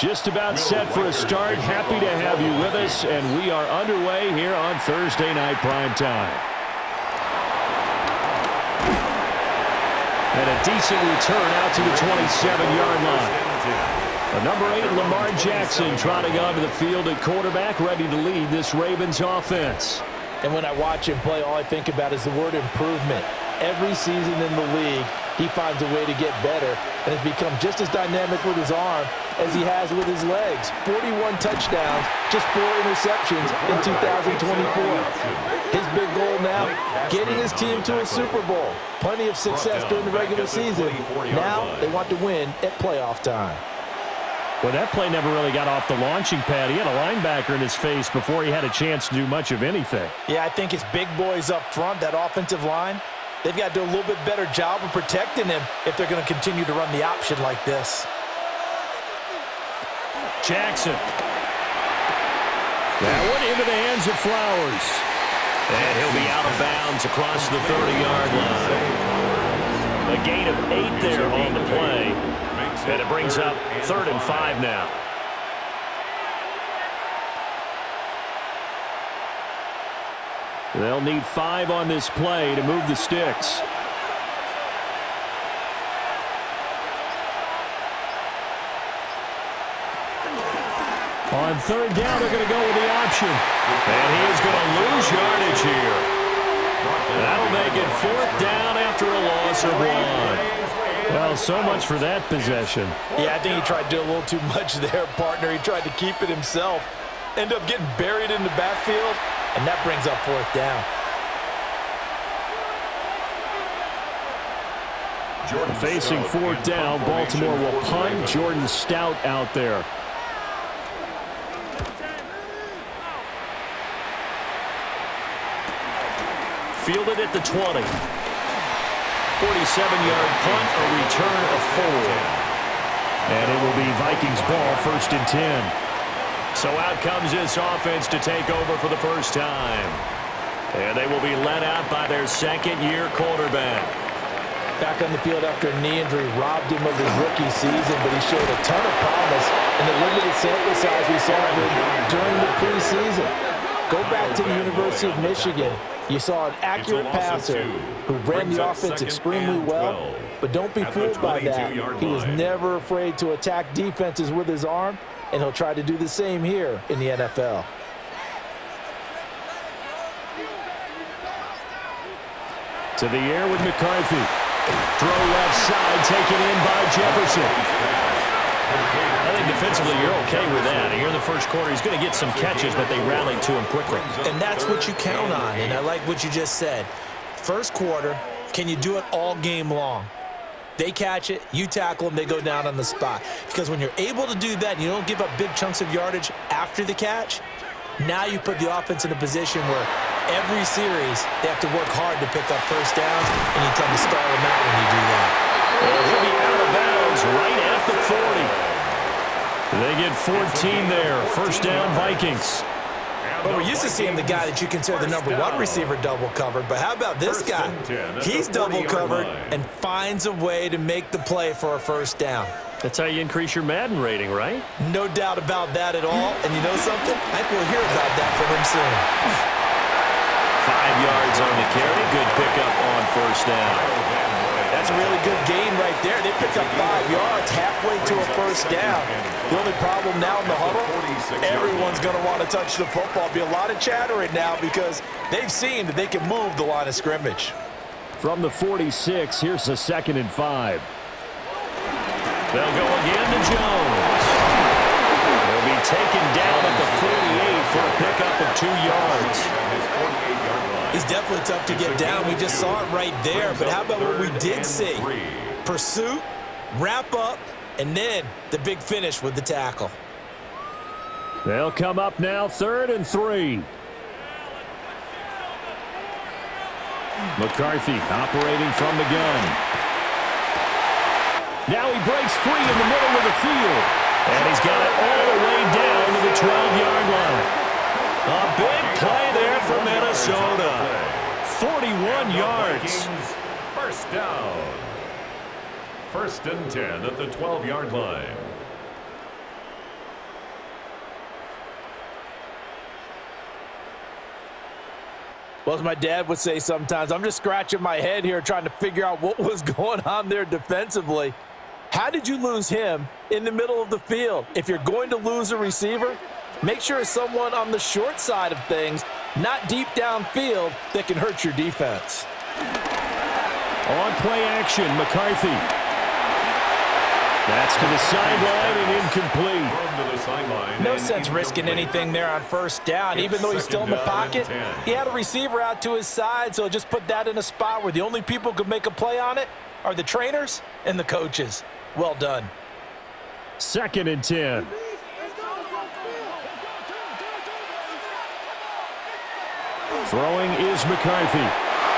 Just about set for a start. Happy to have you with us, and we are underway here on Thursday Night Prime Time. And a decent return out to the 27-yard line. The number 8, Lamar Jackson, trotting onto the field at quarterback, ready to lead this Ravens offense. And when I watch him play, all I think about is the word improvement. Every season in the league, he finds a way to get better and has become just as dynamic with his arm as he has with his legs. 41 touchdowns, just 4 interceptions in 2024. His big goal now, getting his team to a Super Bowl. Plenty of success during the regular season. Now they want to win at playoff time. Well, that play never really got off the launching pad. He had a linebacker in his face before he had a chance to do much of anything. Yeah, I think it's big boys up front, that offensive line. They've got to do a little bit better job of protecting him if they're going to continue to run the option like this. Jackson. That one into the hands of Flowers. And he'll be out of bounds across the 30-yard line. A gain of 8 there on the play. And it brings up 3rd and 5 now. They'll need 5 on this play to move the sticks. On 3rd down, they're going to go with the option. And he is going to lose yardage here. That'll make it 4th down after a loss of 1. Well, so much for that possession. Yeah, I think he tried to do a little too much there, partner. He tried to keep it himself. Ended up getting buried in the backfield, and that brings up 4th down. Facing 4th down, Baltimore will punt. Jordan Stout out there. Fielded at the 20. 47-yard punt, a return of 4. And it will be Vikings ball, 1st and 10. So out comes this offense to take over for the first time. And they will be led out by their 2nd-year quarterback. Back on the field after a knee injury robbed him of his rookie season, but he showed a ton of promise in the limited sample size we saw of him during the preseason. Go back to the University of Michigan. You saw an accurate passer who ran the offense extremely well, but don't be fooled by that. He was never afraid to attack defenses with his arm, and he'll try to do the same here in the NFL. To the air with McCarthy. Throw left side, taken in by Jefferson. I think defensively you're okay with that. Here in the first quarter, he's going to get some catches, but they rallied to him quickly. And that's what you count on, and I like what you just said. First quarter, can you do it all game long? They catch it, you tackle them, they go down on the spot. Because when you're able to do that and you don't give up big chunks of yardage after the catch, now you put the offense in a position where every series they have to work hard to pick up first downs, and you tend to stall them out when you do that. He'll be out of bounds right at the 40. They get 14 there. 1st down, Vikings. Well, we're used to seeing the guy that you consider the number 1 receiver double covered, but how about this guy? He's double covered and finds a way to make the play for a 1st down. That's how you increase your Madden rating, right? No doubt about that at all. And you know something? I think we'll hear about that from him soon. 5 yards on the carry. Good pickup on 1st down. That's a really good gain right there. They picked up 5 yards halfway to a 1st down. The only problem now in the huddle, everyone's going to want to touch the football. Be a lot of chatter right now because they've seen that they can move the line of scrimmage. From the 46, here's the 2nd and 5. They'll go again to Jones. He'll be taken down at the 48 for a pickup of 2 yards. He's definitely tough to get down. We just saw it right there. But how about what we did see? Pursuit, wrap up, and then the big finish with the tackle. They'll come up now, 3rd and 3. McCarthy operating from the gun. Now he breaks free in the middle of the field. And he's got it all the way down to the 12-yard line. A big play there for Minnesota. 41 yards. 1st down. 1st and 10 at the 12-yard line. Well, as my dad would say sometimes, I'm just scratching my head here trying to figure out what was going on there defensively. How did you lose him in the middle of the field? If you're going to lose a receiver, make sure it's someone on the short side of things, not deep downfield, that can hurt your defense. On play action, McCarthy. That's to the sideline and incomplete. No sense risking anything there on first down. Even though he's still in the pocket, he had a receiver out to his side, so just put that in a spot where the only people who could make a play on it are the trainers and the coaches. Well done. 2nd and 10. Throwing is McCarthy.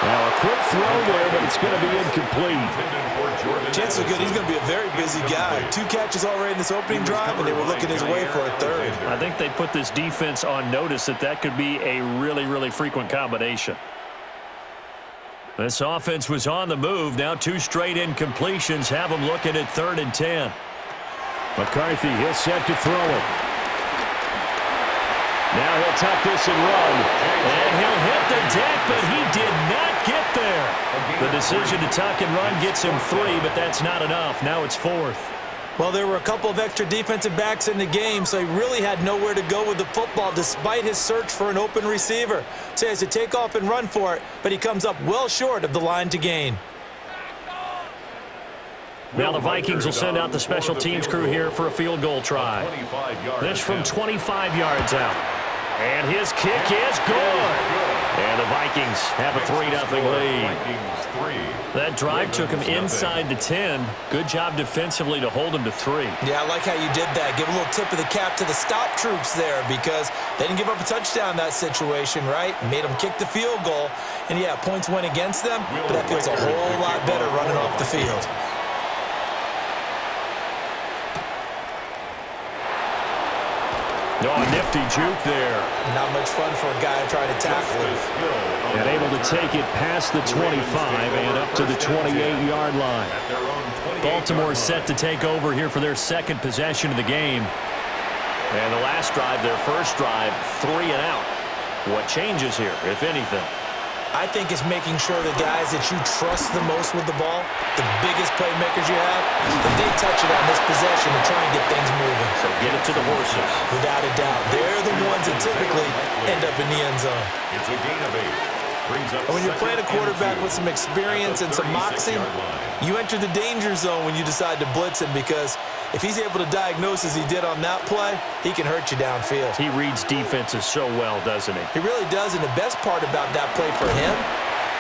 Now a quick throw there, but it's going to be incomplete. Chances are good he's going to be a very busy guy. 2 catches already in this opening drive, and they were looking his way for a 3rd. I think they put this defense on notice that could be a really, really frequent combination. This offense was on the move. Now 2 straight incompletions have them looking at 3rd and 10. McCarthy, he'll set to throw it. Now he'll tuck this and run. And he'll hit the deck, but he did not get there. The decision to tuck and run gets him 3, but that's not enough. Now it's 4th. Well, there were a couple of extra defensive backs in the game, so he really had nowhere to go with the football despite his search for an open receiver. So he has to take off and run for it, but he comes up well short of the line to gain. Now the Vikings will send out the special teams crew here for a field goal try. This from 25 yards out. And his kick is good. And the Vikings have a 3-0 lead. That drive took him inside the 10. Good job defensively to hold him to 3. Yeah, I like how you did that. Give a little tip of the cap to the stop troops there because they didn't give up a touchdown in that situation, right? Made them kick the field goal. And, yeah, points went against them, but that feels a whole lot better running off the field. Oh, a nifty juke there. Not much fun for a guy trying to tackle it. And able to take it past the 25 and up to the 28-yard line. Baltimore set to take over here for their 2nd possession of the game. And the last drive, their first drive, 3 and out. What changes here, if anything? I think it's making sure the guys that you trust the most with the ball, the biggest playmakers you have, that they touch it on this possession and try and get things moving. So get it to the horses. Without a doubt. They're the ones that typically end up in the end zone. It's a gain of 8. And when you're playing a quarterback with some experience and some moxie, you enter the danger zone when you decide to blitz him because if he's able to diagnose as he did on that play, he can hurt you downfield. He reads defenses so well, doesn't he? He really does, and the best part about that play for him,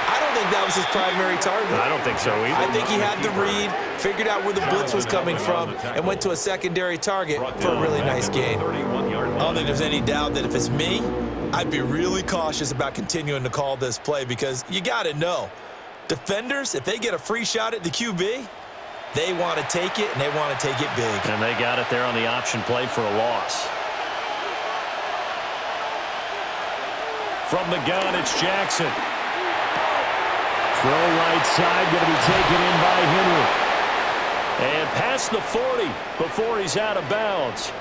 I don't think that was his primary target. I don't think so either. I think he had the read, figured out where the blitz was coming from, and went to a secondary target for a really nice gain. I don't think there's any doubt that if it's me, I'd be really cautious about continuing to call this play because you got to know, defenders, if they get a free shot at the QB, they want to take it, and they want to take it big. And they got it there on the option play for a loss. From the gun, it's Jackson. Throw right side, going to be taken in by Henry. And past the 40 before he's out of bounds.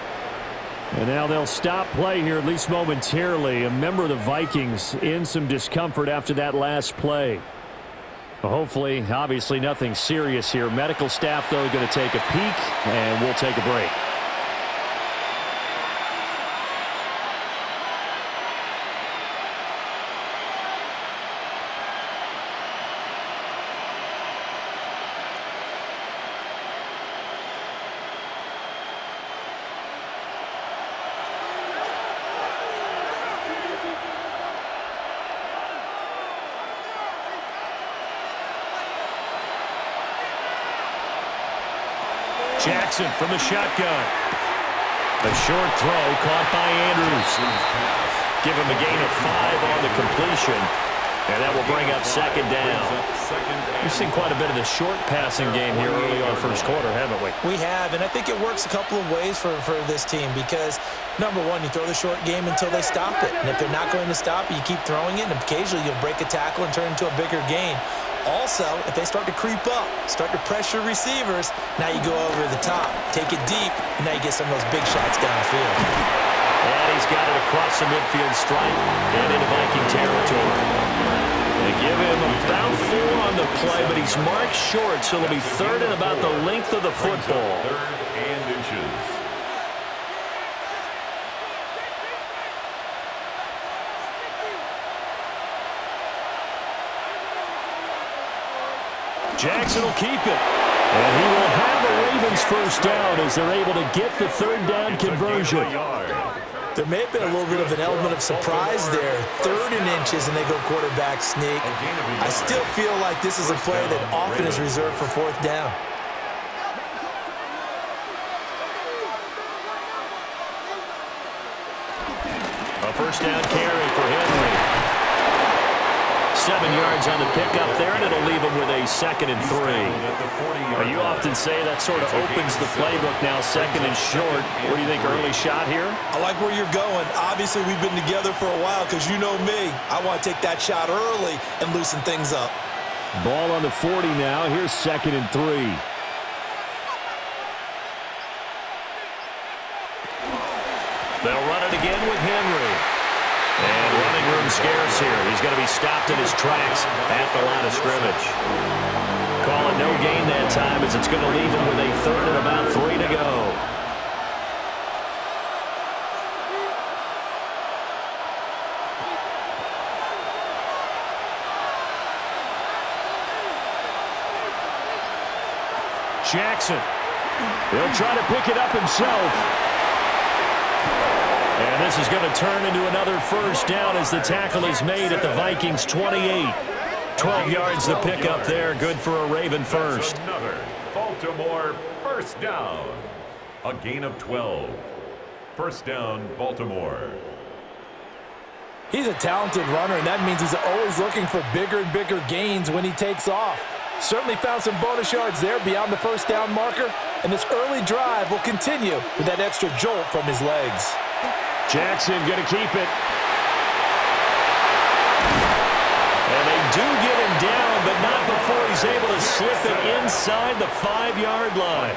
And now they'll stop play here, at least momentarily. A member of the Vikings in some discomfort after that last play. Hopefully, obviously nothing serious here. Medical staff, though, going to take a peek, and we'll take a break. Jackson from the shotgun. A short throw caught by Andrews. Give him a gain of 5 on the completion. And that will bring up 2nd down. We've seen quite a bit of the short passing game here early on first quarter, haven't we? We have, and I think it works a couple of ways for this team because, number one, you throw the short game until they stop it. And if they're not going to stop it, you keep throwing it, and occasionally you'll break a tackle and turn it into a bigger gain. Also, if they start to creep up, start to pressure receivers, now you go over the top, take it deep, and now you get some of those big shots downfield. And he He's got it across the midfield stripe and into Viking territory. They give him about 4 on the play, but he's marked short, so it'll be third and about the length of the football. Third and inches. Jackson will keep it. And he will have the Ravens first down as they're able to get the third down conversion. There may have been a little bit of an element of surprise there. 3rd and inches, and they go quarterback sneak. I still feel like this is a play that often is reserved for 4th down. A first down carry for Henry. 7 yards on the pickup there, and it'll leave him with a 2nd and 3. Well, you often say that sort of opens the playbook now, 2nd and short. What do you think, early shot here? I like where you're going. Obviously, we've been together for a while because you know me. I want to take that shot early and loosen things up. Ball on the 40 now. Here's 2nd and 3. They'll run it again with Henry. And running room scarce here. He's going to be stopped in his tracks at the line of scrimmage. Call it no gain that time as it's going to leave him with a 3rd and about 3 to go. Jackson. He'll try to pick it up himself. And this is going to turn into another first down as the tackle is made at the Vikings 28. 12 yards to pick up there. Good for a Raven first. Another Baltimore first down. A gain of 12. First down, Baltimore. He's a talented runner, and that means he's always looking for bigger and bigger gains when he takes off. Certainly found some bonus yards there beyond the first down marker, and this early drive will continue with that extra jolt from his legs. Jackson going to keep it. And they do get him down, but not before he's able to slip it inside the 5-yard line.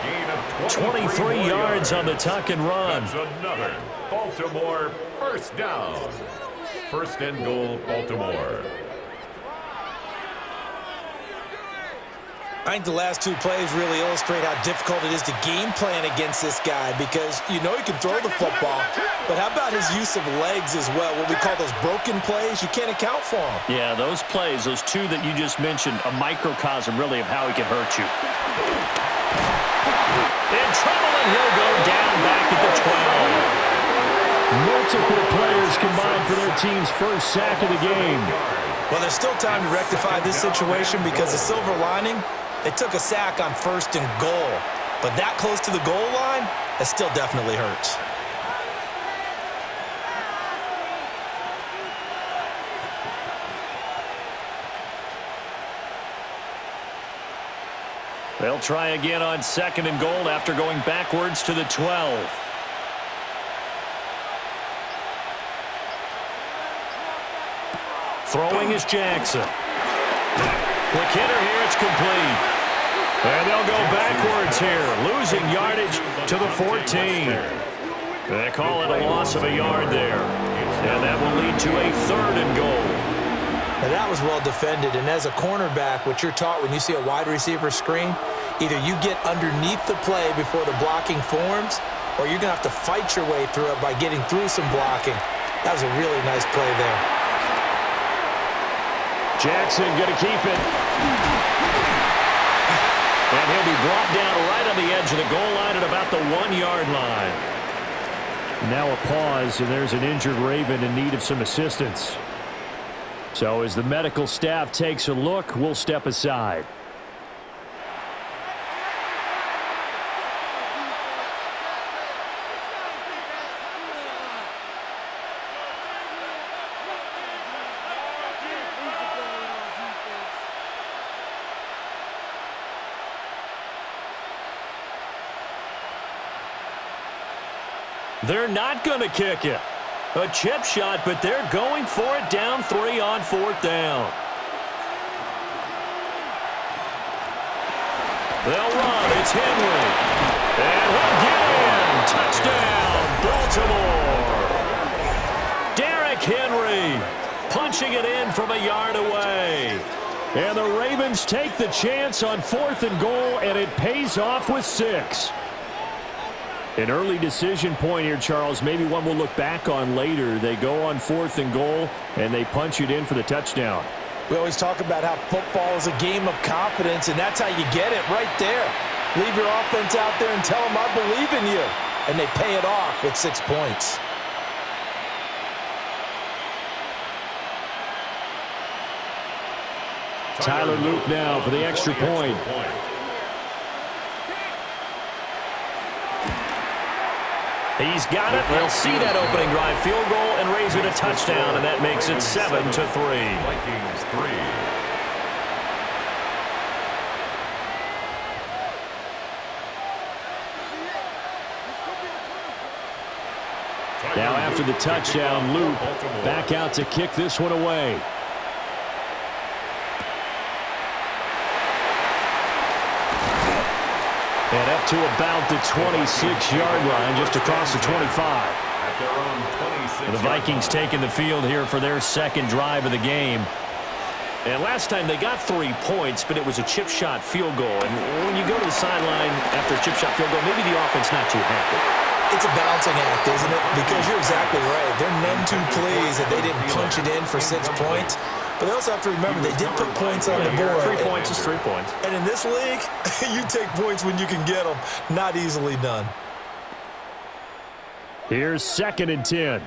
23 yards on the tuck and run. That's another Baltimore first down. First and goal, Baltimore. I think the last 2 plays really illustrate how difficult it is to game plan against this guy because you know he can throw the football, but how about his use of legs as well? What we call those broken plays, you can't account for them. Yeah, those plays, those 2 that you just mentioned, a microcosm really of how he can hurt you. In trouble, and he'll go down back at the 12. Multiple players combined for their team's first sack of the game. Well, there's still time to rectify this situation because the silver lining, they took a sack on 1st and goal. But that close to the goal line, that still definitely hurts. They'll try again on 2nd and goal after going backwards to the 12. Throwing is Jackson. Quick hitter here, it's complete. And they'll go backwards here, losing yardage to the 14. They call it a loss of a yard there. And that will lead to a 3rd and goal. Now that was well defended, and as a cornerback, what you're taught when you see a wide receiver screen, either you get underneath the play before the blocking forms, or you're going to have to fight your way through it by getting through some blocking. That was a really nice play there. Jackson going to keep it. And he'll be brought down right on the edge of the goal line at about the 1-yard line. Now a pause, and there's an injured Raven in need of some assistance. So as the medical staff takes a look, we'll step aside. They're not going to kick it. A chip shot, but they're going for it down 3 on 4th down. They'll run. It's Henry. And he'll get in. Touchdown, Baltimore. Henry punching it in from a yard away. And the Ravens take the chance on 4th and goal, and it pays off with 6. An early decision point here, Charles. Maybe one we'll look back on later. They go on 4th and goal, and they punch it in for the touchdown. We always talk about how football is a game of confidence, and that's how you get it right there. Leave your offense out there and tell them, I believe in you. And they pay it off with 6 points. Tyler Luke now for the extra point. He's got it. They'll see that opening drive field goal and raise it a touchdown, and that makes it 7-3. Vikings 3. Now after the touchdown, Luke back out to kick this one away. And up to about the 26-yard line, just across the 25. The Vikings taking the field here for their second drive of the game. And last time they got 3 points, but it was a chip shot field goal. And when you go to the sideline after a chip shot field goal, maybe the offense not too happy. It's a balancing act, isn't it? Because you're exactly right. They're none too pleased that they didn't punch it in for 6 points. But they also have to remember they did put points on the board. 3 points is 3 points. And in this league, you take points when you can get them. Not easily done. Here's 2nd and 10.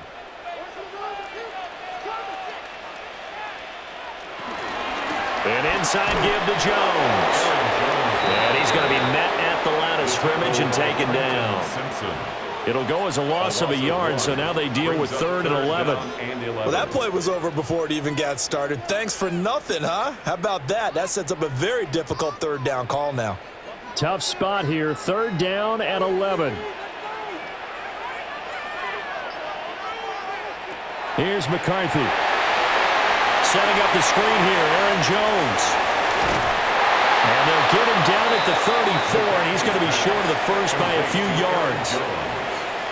An inside give to Jones. And he's going to be met at the line of scrimmage and taken down. It'll go as a loss of a yard, so now they deal with 3rd and 11. Well, that play was over before it even got started. Thanks for nothing, huh? How about that? That sets up a very difficult 3rd down call now. Tough spot here, 3rd down and 11. Here's McCarthy. Setting up the screen here, Aaron Jones. And they'll get him down at the 34, and he's going to be short of the first by a few yards.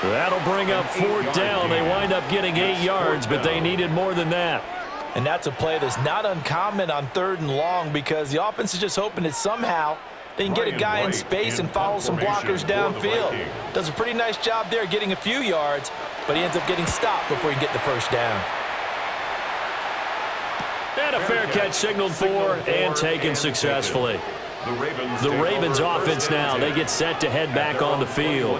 That'll bring up 4th down. They wind up getting 8 yards, but they needed more than that. And that's a play that's not uncommon on 3rd and long because the offense is just hoping that somehow they can get a guy in space and follow some blockers downfield. Does a pretty nice job there getting a few yards, but he ends up getting stopped before he can get the first down. And a fair catch signaled for and taken successfully. The Ravens offense now, they get set to head back on the field.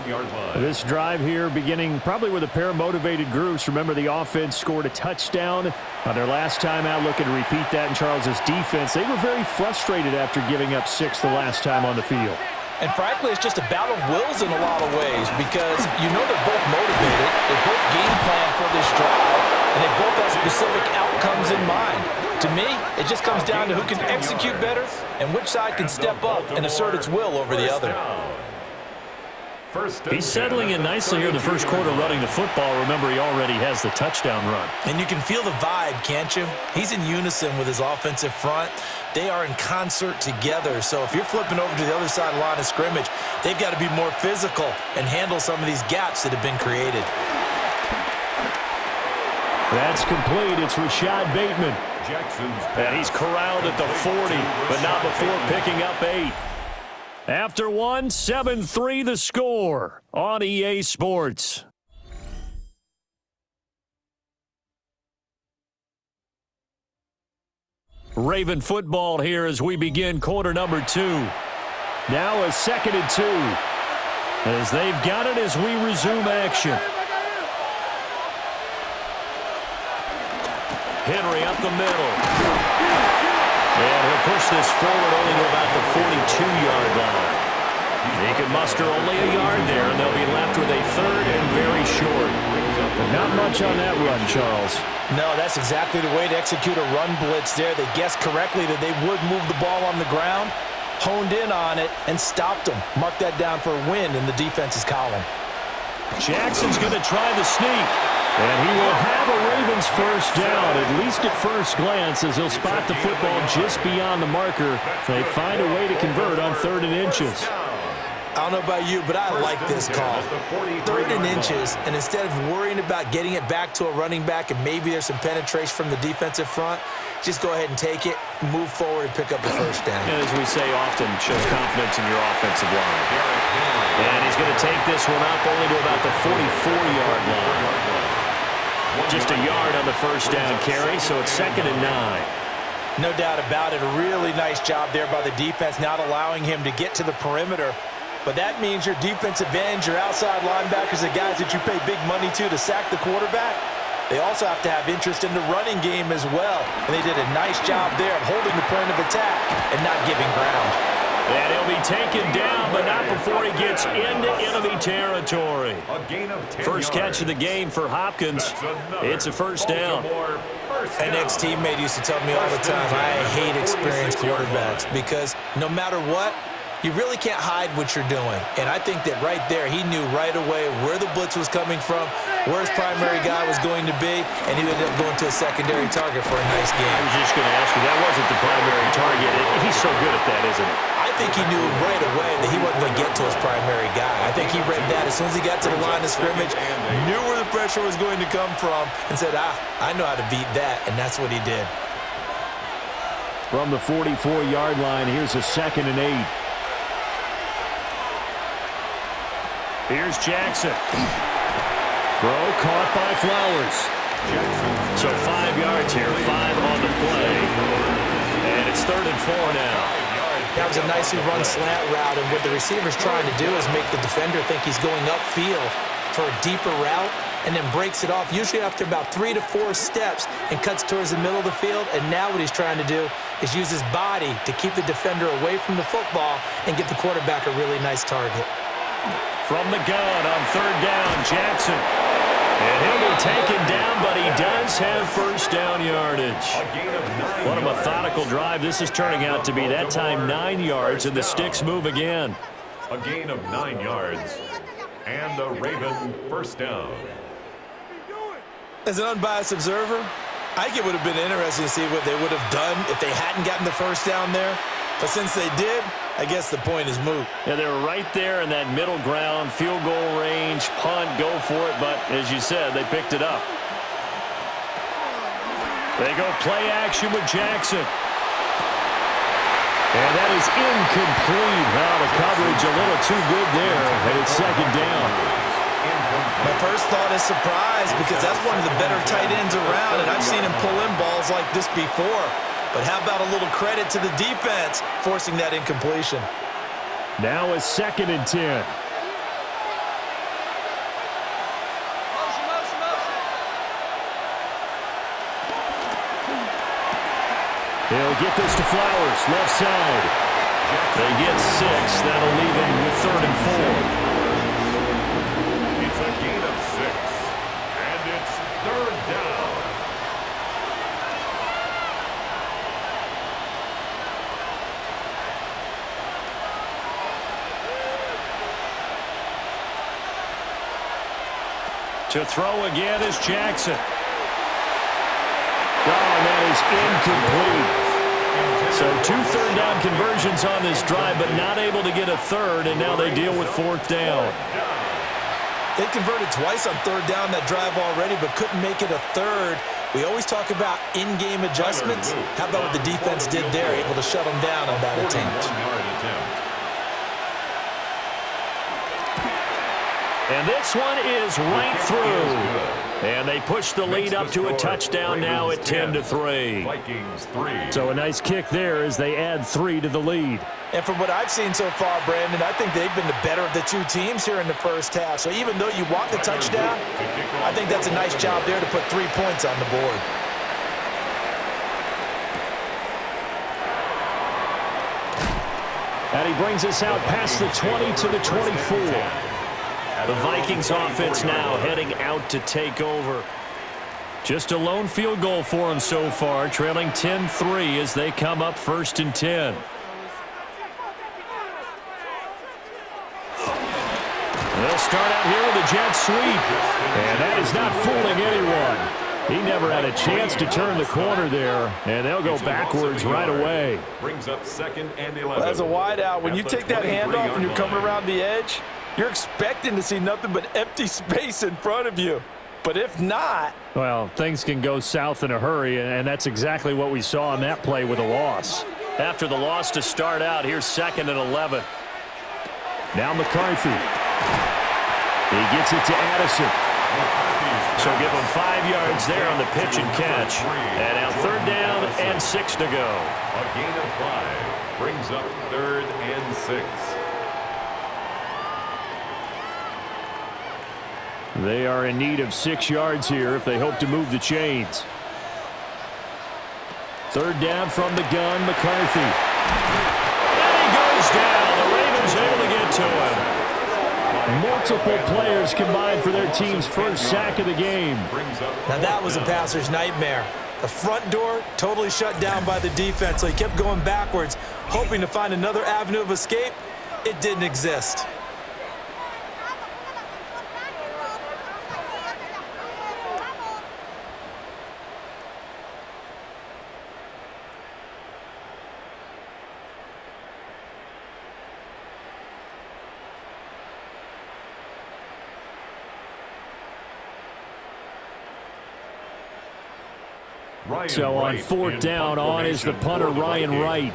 This drive here beginning probably with a pair of motivated groups. Remember, the offense scored a touchdown on their last time out, looking to repeat that in Charles's defense. They were very frustrated after giving up 6 the last time on the field. And frankly, it's just a battle of wills in a lot of ways because you know they're both motivated. They both game plan for this drive, and they both have specific outcomes in mind. To me, it just comes down to who can execute better and which side can step up and assert its will over the other. He's settling in nicely here in the first quarter running the football. Remember, he already has the touchdown run. And you can feel the vibe, can't you? He's in unison with his offensive front. They are in concert together. So if you're flipping over to the other side of the line of scrimmage, they've got to be more physical and handle some of these gaps that have been created. That's complete. It's Rashad Bateman. And he's corralled at the 40, but not before picking up 8. After 1, 7-3 the score on EA Sports. Raven football here as we begin quarter number 2. Now a 2nd and 2 as they've got it as we resume action. Henry up the middle. And he'll push this forward only to about the 42-yard line. He can muster only a yard there, and they'll be left with a 3rd and very short. But not much on that run, Charles. No, that's exactly the way to execute a run blitz there. They guessed correctly that they would move the ball on the ground, honed in on it, and stopped them. Mark that down for a win in the defense's column. Jackson's going to try the sneak. And he will have a Ravens first down, at least at first glance, as he'll spot the football just beyond the marker. They find a way to convert on 3rd and inches. I don't know about you, but I like this call. 3rd and inches, and instead of worrying about getting it back to a running back and maybe there's some penetration from the defensive front, just go ahead and take it, move forward, and pick up the first down. And as we say often, shows confidence in your offensive line. And he's going to take this one up only to about the 44-yard line. Just a yard on the first down carry, so it's 2nd and 9. No doubt about it. A really nice job there by the defense, not allowing him to get to the perimeter. But that means your defensive ends, your outside linebackers, the guys that you pay big money to sack the quarterback, they also have to have interest in the running game as well. And they did a nice job there of holding the point of attack and not giving ground. And he'll be taken down, but not before he gets into enemy territory. First catch of the game for Hopkins. It's a first down. An ex-teammate used to tell me all the time, I hate experienced quarterbacks because no matter what, you really can't hide what you're doing. And I think that right there, he knew right away where the blitz was coming from, where his primary guy was going to be, and he ended up going to a secondary target for a nice game. I was just going to ask you, that wasn't the primary target. He's so good at that, isn't he? I think he knew right away that he wasn't going to get to his primary guy. I think he read that as soon as he got to the line of scrimmage, knew where the pressure was going to come from, and said, I know how to beat that, and that's what he did. From the 44-yard line, here's a 2nd and 8. Here's Jackson. Throw caught by Flowers. So 5 yards here, 5 on the play. And it's 3rd and 4 now. That was a nicely run slant route, and what the receiver's trying to do is make the defender think he's going upfield for a deeper route and then breaks it off, usually after about 3 to 4 steps, and cuts towards the middle of the field. And now what he's trying to do is use his body to keep the defender away from the football and get the quarterback a really nice target. From the gun on 3rd down, Jackson. And he'll be taken down, but he does have first down yardage. What a methodical drive this is turning out to be. That time 9 yards, and the sticks move again. A gain of 9 yards, and a Raven first down. As an unbiased observer, I think it would have been interesting to see what they would have done if they hadn't gotten the first down there. But since they did, I guess the point is moot. Yeah, they were right there in that middle ground, field goal range, punt, go for it. But as you said, they picked it up. They go play action with Jackson. And that is incomplete. Now the coverage a little too good there, and it's 2nd down. My first thought is surprise, because that's one of the better tight ends around, and I've seen him pull in balls like this before. But how about a little credit to the defense forcing that incompletion? Now it's 2nd and 10. He'll get this to Flowers, left side. They get 6. That'll leave him with 3rd and 4. It's a gain of 6, and it's 3rd down. To throw again is Jackson. Oh, and that is incomplete. So 2 3rd down conversions on this drive, but not able to get a 3rd, and now they deal with 4th down. They converted twice on 3rd down that drive already, but couldn't make it a 3rd. We always talk about in-game adjustments. How about what the defense did there, able to shut them down on that attempt. And this one is right through. And they push the lead up to a touchdown now at 10-3. Vikings 3. So a nice kick there as they add 3 to the lead. And from what I've seen so far, Brandon, I think they've been the better of the 2 teams here in the first half. So even though you want the touchdown, I think that's a nice job there to put 3 points on the board. And he brings us out past the 20 to the 24. The Vikings offense now heading out to take over. Just a lone field goal for them so far, trailing 10-3 as they come up 1st and 10. They'll start out here with a jet sweep, and that is not fooling anyone. He never had a chance to turn the corner there, and they'll go backwards right away. Brings up 2nd and 11. Well, as a wide out, when you take that handoff and you're coming around the edge, you're expecting to see nothing but empty space in front of you. But if not... Well, things can go south in a hurry, and that's exactly what we saw on that play with a loss. After the loss to start out, here's 2nd and 11. Now McCarthy. He gets it to Addison. So give him 5 yards there on the pitch and catch. And now 3rd down and 6 to go. A gain of 5 brings up 3rd and 6. They are in need of 6 yards here if they hope to move the chains. 3rd down from the gun, McCarthy. And he goes down. The Ravens able to get to him. Multiple players combined for their team's first sack of the game. Now that was a passer's nightmare. The front door totally shut down by the defense, so he kept going backwards, hoping to find another avenue of escape. It didn't exist. So on 4th down, on is the punter, Ryan Wright.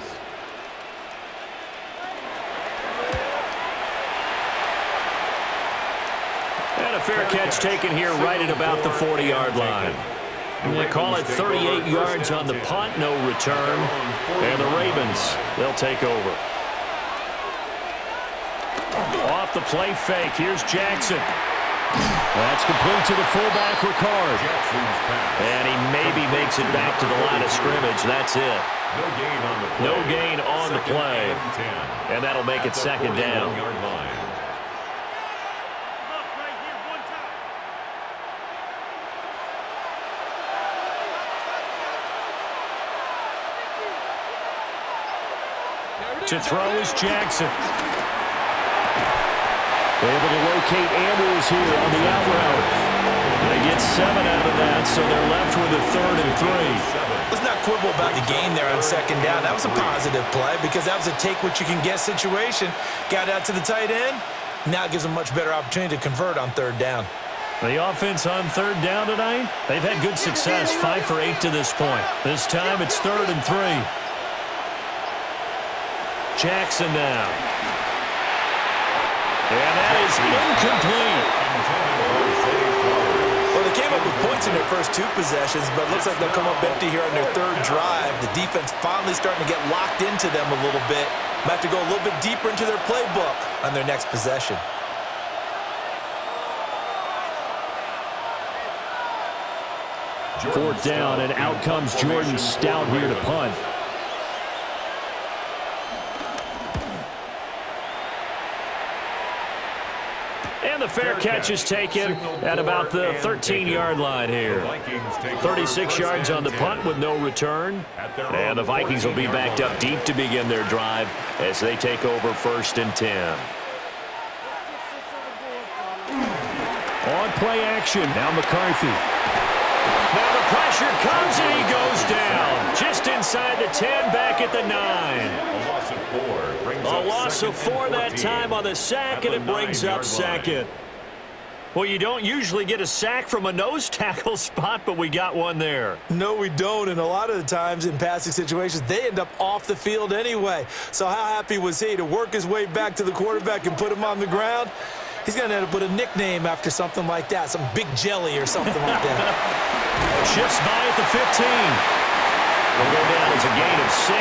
And a fair catch taken here right at about the 40-yard line. And they call it 38 yards on the punt, no return. And the Ravens, they'll take over. Off the play fake, here's Jackson. That's complete to the fullback, Ricard. And he maybe makes it back to the line of scrimmage. That's it. No gain on the play. And that'll make it 2nd down. To throw is Jackson. Able to locate Andrews here on the out route. They get 7 out of that, so they're left with a 3rd and 3. Let's not quibble about the gain there on 2nd down. That was a positive play because that was a take-what-you-can-get situation. Got out to the tight end. Now it gives them a much better opportunity to convert on 3rd down. The offense on 3rd down tonight, they've had good success, 5 for 8 to this point. This time it's 3rd and 3. Jackson now. And that is incomplete. Well, they came up with points in their first 2 possessions, but it looks like they'll come up empty here on their 3rd drive. The defense finally starting to get locked into them a little bit. Might have to go a little bit deeper into their playbook on their next possession. Fourth down, and out comes Jordan Stout here to punt. And the fair catch is taken at about the 13-yard line here. 36 yards on the punt with no return. And the Vikings will be backed up deep to begin their drive as they take over 1st and 10. On play action, now McCarthy. Now the pressure comes and he goes down. Just inside the 10, back at the 9. A loss of 4 that time on the sack, and it brings up 2nd. Well, you don't usually get a sack from a nose tackle spot, but we got one there. No, we don't, and a lot of the times in passing situations, they end up off the field anyway. So how happy was he to work his way back to the quarterback and put him on the ground? He's going to end up with a nickname after something like that, some Big Jelly or something like that. Shifts by at the 15. Will go down as a gain of 6.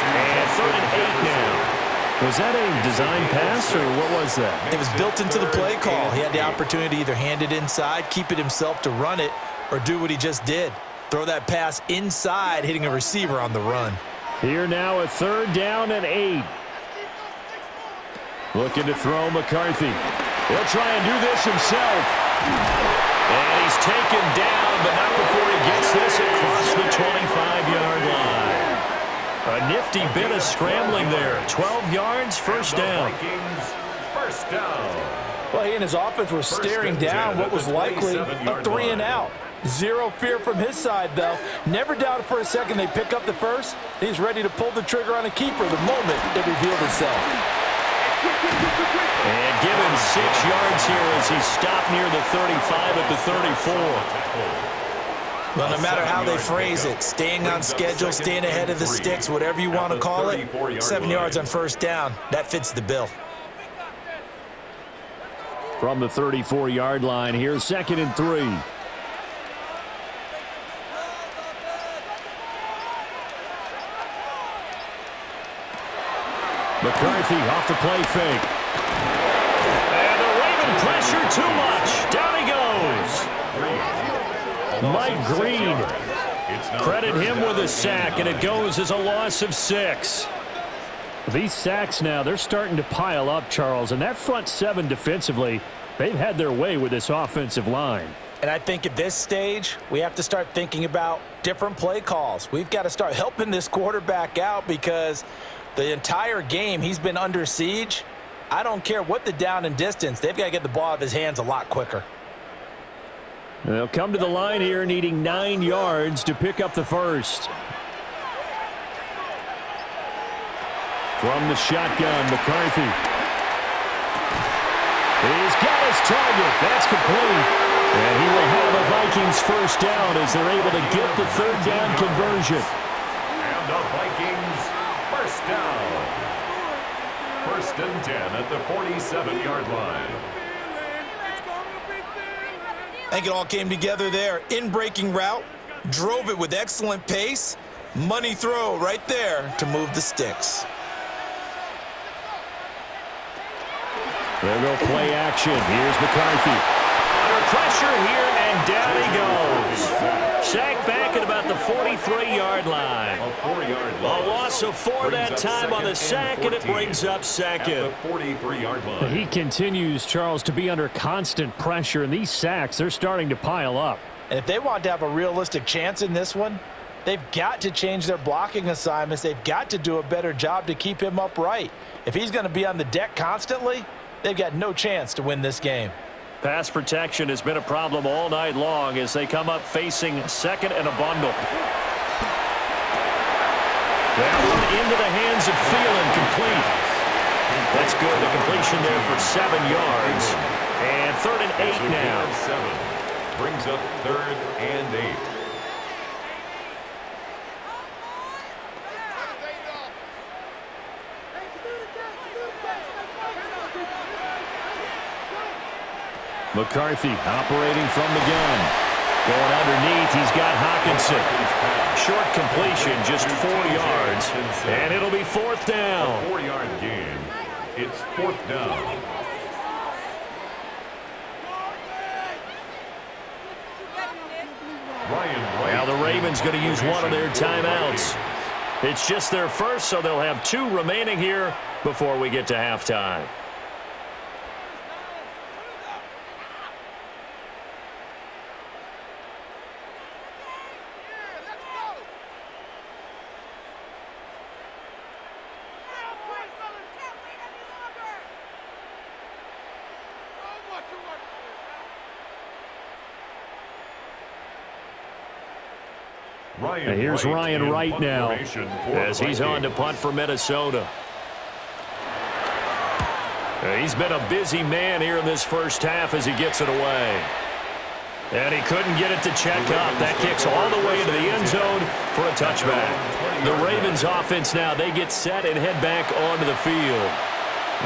And 3rd and 8 now. Was that a design pass, or what was that? It was built into the play call. He had the opportunity to either hand it inside, keep it himself to run it, or do what he just did. Throw that pass inside, hitting a receiver on the run. Here now a 3rd down and 8. Looking to throw McCarthy. He'll try and do this himself. And he's taken down, but not before he gets this across the 25-yard line. A nifty bit of scrambling there. 12 yards, 1st down. First down. Well, he and his offense were staring down what was likely a 3 and out. Zero fear from his side, though. Never doubted for a second they pick up the first. He's ready to pull the trigger on a keeper the moment it revealed itself. And given 6 yards here as he stopped near the 35 at the 34. Well, no matter how they phrase it, staying on schedule, staying ahead of the sticks, whatever you want to call it, 7 yards on first down, that fits the bill. From the 34-yard line, here's 2nd and 3. McCarthy off the play fake. And the Raven pressure too much. Down he goes. Mike Green. Credit him with a sack, and it goes as a loss of 6. These sacks now, they're starting to pile up, Charles, and that front 7 defensively, they've had their way with this offensive line. And I think at this stage, we have to start thinking about different play calls. We've got to start helping this quarterback out because the entire game he's been under siege. I don't care what the down and distance. They've got to get the ball out of his hands a lot quicker. They'll come to the line here needing 9 yards to pick up the first. From the shotgun, McCarthy. He's got his target. That's complete. And he will have a Vikings first down as they're able to get the 3rd down conversion. And the Vikings first down. 1st and 10 at the 47-yard line. I think it all came together there. In-breaking route, drove it with excellent pace. Money throw right there to move the sticks. They'll go play action. Here's McCarthy. Under pressure here, and down he goes. Sacked back at about the 43-yard line. A loss of 4 that time on the sack, and it brings up 2nd. 43-yard line. He continues, Charles, to be under constant pressure, and these sacks, they're starting to pile up. And if they want to have a realistic chance in this one, they've got to change their blocking assignments. They've got to do a better job to keep him upright. If he's going to be on the deck constantly, they've got no chance to win this game. Pass protection has been a problem all night long as they come up facing 2nd and a bundle. That one into the hands of Thielen, complete. That's good. The completion there for 7 yards. And 3rd and 8 now. 7 brings up 3rd and 8. McCarthy operating from the gun. Going underneath, he's got Hawkinson. Short completion, just 4 yards. And it'll be 4th down. A 4-yard gain. It's 4th down. Now the Ravens going to use one of their timeouts. It's just their first, so they'll have 2 remaining here before we get to halftime. And here's Ryan Wright now as he's on to punt for Minnesota. He's been a busy man here in this first half as he gets it away. And he couldn't get it to check up. That kicks all the way into the end zone for a touchback. The Ravens offense now, they get set and head back onto the field.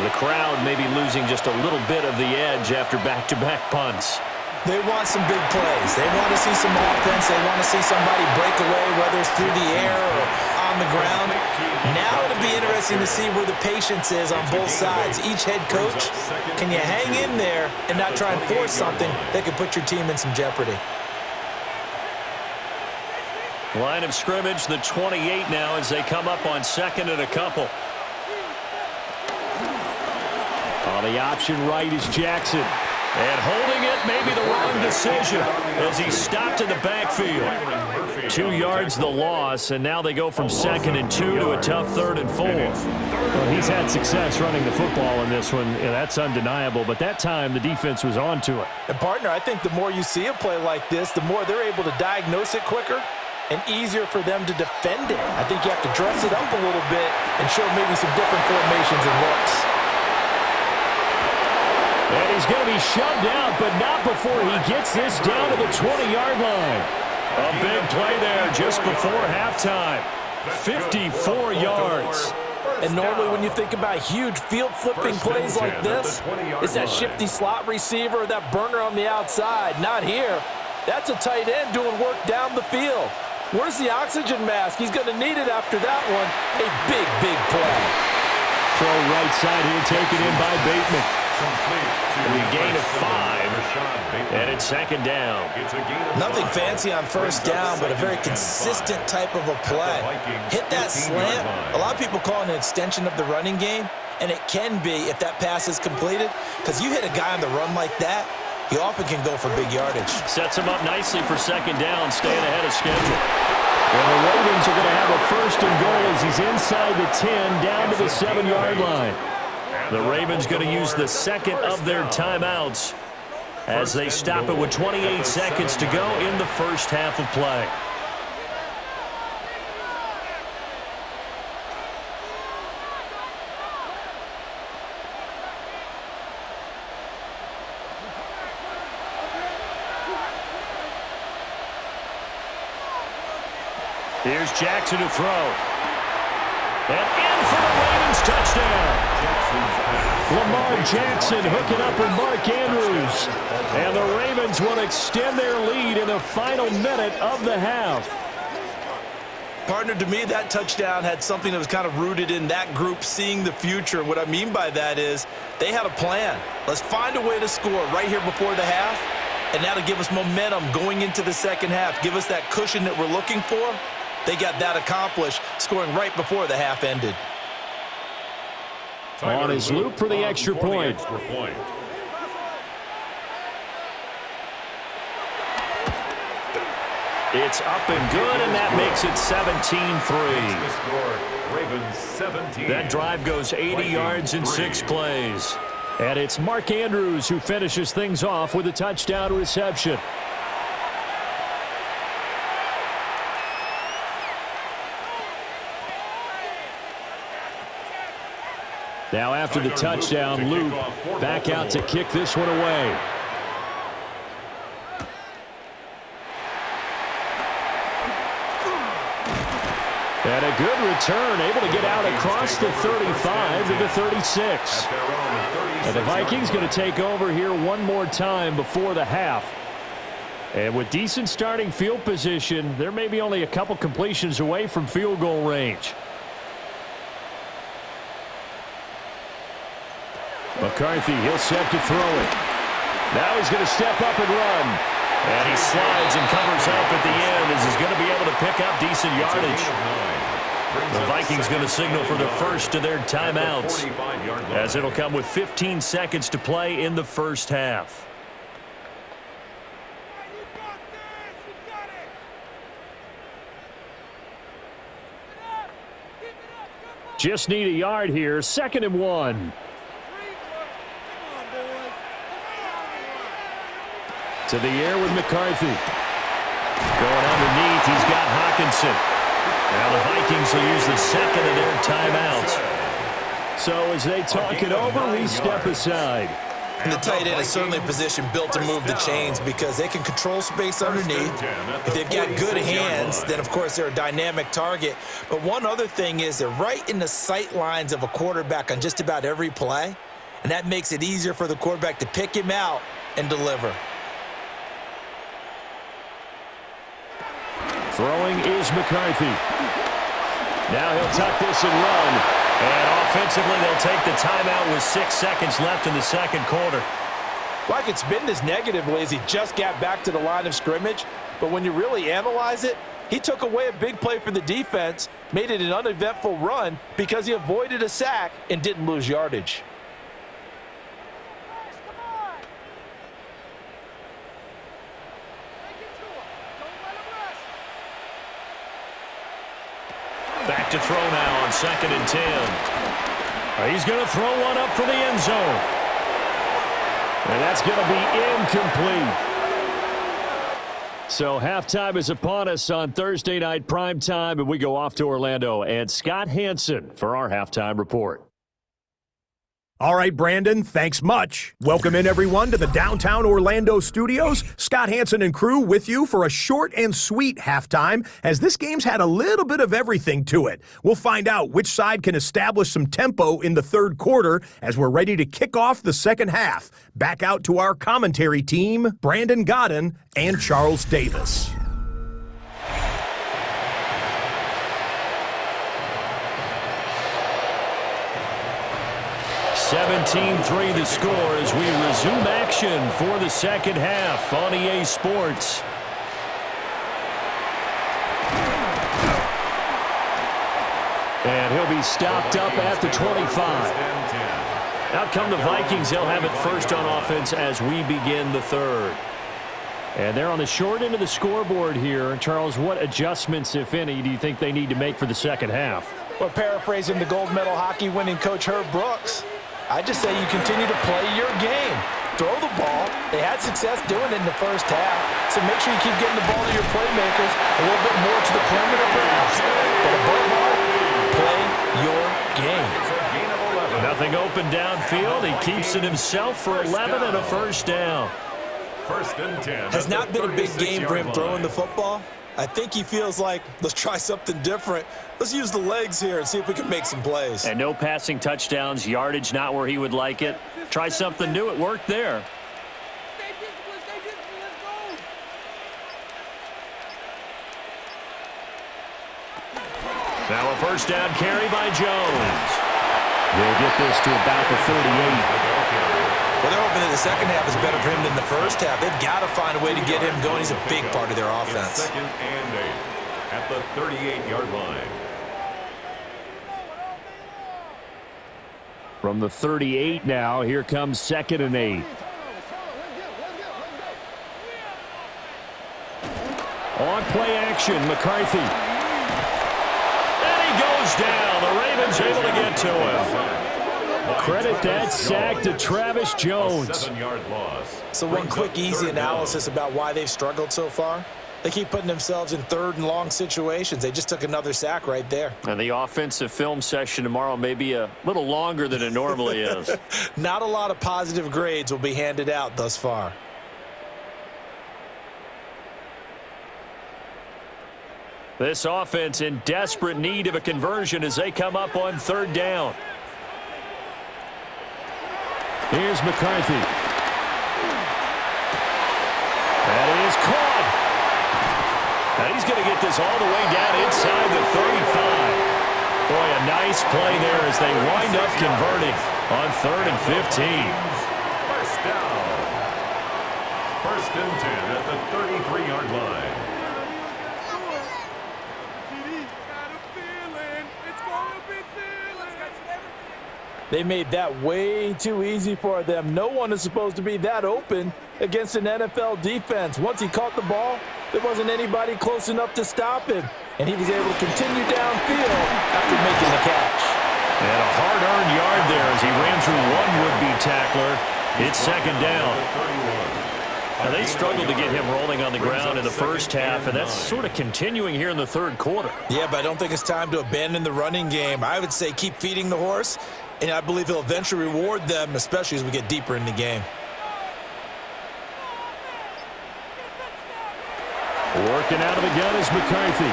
The crowd may be losing just a little bit of the edge after back-to-back punts. They want some big plays. They want to see some offense. They want to see somebody break away, whether it's through the air or on the ground. Now it'll be interesting to see where the patience is on both sides. Each head coach, can you hang in there and not try and force something that could put your team in some jeopardy? Line of scrimmage, the 28 now as they come up on 2nd and a couple. On the option right is Jackson. And holding it may be the wrong decision as he stopped in the backfield. 2 yards the loss, and now they go from 2nd and 2 to a tough 3rd and 4. Well, he's had success running the football in this one. Yeah, that's undeniable, but that time the defense was on to it. And, partner, I think the more you see a play like this, the more they're able to diagnose it quicker and easier for them to defend it. I think you have to dress it up a little bit and show maybe some different formations and looks. And he's going to be shoved out, but not before he gets this down to the 20-yard line. A big play there just before halftime. 54 yards. And normally when you think about huge field-flipping plays like this, it's that shifty slot receiver or that burner on the outside. Not here. That's a tight end doing work down the field. Where's the oxygen mask? He's going to need it after that one. A big, big play. Throw right side here, taken in by Bateman. We gain a 5, and it's 2nd down. Nothing fancy on 1st down, but a very consistent type of a play. Hit that slant. A lot of people call it an extension of the running game, and it can be if that pass is completed, because you hit a guy on the run like that, he often can go for big yardage. Sets him up nicely for 2nd down, staying ahead of schedule. Well, the Ravens are going to have a 1st and goal as he's inside the 10, down to the 7-yard line. The Ravens going to use the 2nd of their timeouts as they stop it with 28 seconds to go in the 1st half of play. Here's Jackson to throw. And in for the Ravens touchdown. Lamar Jackson hooking up with Mark Andrews. And the Ravens will extend their lead in the final minute of the half. Partner, to me, that touchdown had something that was kind of rooted in that group seeing the future. What I mean by that is they had a plan. Let's find a way to score right here before the half, and that'll give us momentum going into the 2nd half, give us that cushion that we're looking for. They got that accomplished, scoring right before the half ended. On his loop for the extra point. It's up and good, and that makes it 17-3. That drive goes 80 yards in 6 plays. And it's Mark Andrews who finishes things off with a touchdown reception. Now after the touchdown, Luke back out to kick this one away. And a good return, able to get out across the 35 to the 36. And the Vikings going to take over here one more time before the half. And with decent starting field position, they're maybe only a couple completions away from field goal range. McCarthy, he'll set to throw it. Now he's going to step up and run. And he slides and covers up at the end as he's going to be able to pick up decent yardage. The Vikings going to signal for the first of their timeouts as it'll come with 15 seconds to play in the 1st half. Just need a yard here, 2nd and 1. To the air with McCarthy. Going underneath, he's got Hawkinson. Now the Vikings will use the 2nd of their timeouts. So as they talk it over, we step aside. And the tight end is certainly a position built to move the chains because they can control space underneath. If they've got good hands, then of course they're a dynamic target. But one other thing is they're right in the sight lines of a quarterback on just about every play. And that makes it easier for the quarterback to pick him out and deliver. Throwing is McCarthy. Now he'll tuck this and run. And offensively, they'll take the timeout with 6 seconds left in the 2nd quarter. Well, I could spin this negatively as he just got back to the line of scrimmage. But when you really analyze it, he took away a big play for the defense, made it an uneventful run because he avoided a sack and didn't lose yardage. Back to throw now on 2nd and 10. He's going to throw one up for the end zone. And that's going to be incomplete. So halftime is upon us on Thursday night primetime, and we go off to Orlando. And Scott Hansen for our halftime report. All right, Brandon, thanks much. Welcome in, everyone, to the downtown Orlando studios. Scott Hansen and crew with you for a short and sweet halftime, as this game's had a little bit of everything to it. We'll find out which side can establish some tempo in the third quarter as we're ready to kick off the second half. Back out to our commentary team, Brandon Godden and Charles Davis. 17-3 the score as we resume action for the second half on EA Sports. And he'll be stopped up at the 25. Out come the Vikings. They'll have it first on offense as we begin the third. And they're on the short end of the scoreboard here. Charles, what adjustments, if any, do you think they need to make for the second half? Well, paraphrasing the gold medal hockey winning coach Herb Brooks, I just say you continue to play your game. Throw the ball. They had success doing it in the first half, so make sure you keep getting the ball to your playmakers a little bit more to the perimeter perhaps. But above all, play your game. Nothing open downfield. He keeps it himself for 11 and a first down. First and 10. Has not been a big game for him throwing the football. I think he feels like, let's try something different. Let's use the legs here and see if we can make some plays. And no passing touchdowns, yardage not where he would like it. Try something new. It worked there. Now a first down carry by Jones. We'll get this to about the 38. Well, they're hoping that the second half is better for him than the first half. They've got to find a way to get him going. He's a big part of their offense. Second and 8 at the 38-yard line. From the 38 now, here comes 2nd and 8. On play action, McCarthy. And he goes down. The Ravens able to get to him. Credit that sack to Travis Jones. 7-yard loss. So one quick, easy analysis about why they've struggled so far. They keep putting themselves in third and long situations. They just took another sack right there. And the offensive film session tomorrow may be a little longer than it normally is. Not a lot of positive grades will be handed out thus far. This offense in desperate need of a conversion as they come up on third down. Here's McCarthy. That is caught. And he's going to get this all the way down inside the 35. Boy, a nice play there as they wind up converting on 3rd and 15. First down. First and 10 at the 33-yard line. They made that way too easy for them. No one is supposed to be that open against an NFL defense. Once he caught the ball, there wasn't anybody close enough to stop him, and he was able to continue downfield after making the catch. And a hard-earned yard there as he ran through one would-be tackler. It's second down. Now, they struggled to get him rolling on the ground in the first half, and that's sort of continuing here in the third quarter. Yeah, but I don't think it's time to abandon the running game. I would say keep feeding the horse, and I believe he'll eventually reward them, especially as we get deeper in the game. Working out of the gun is McCarthy.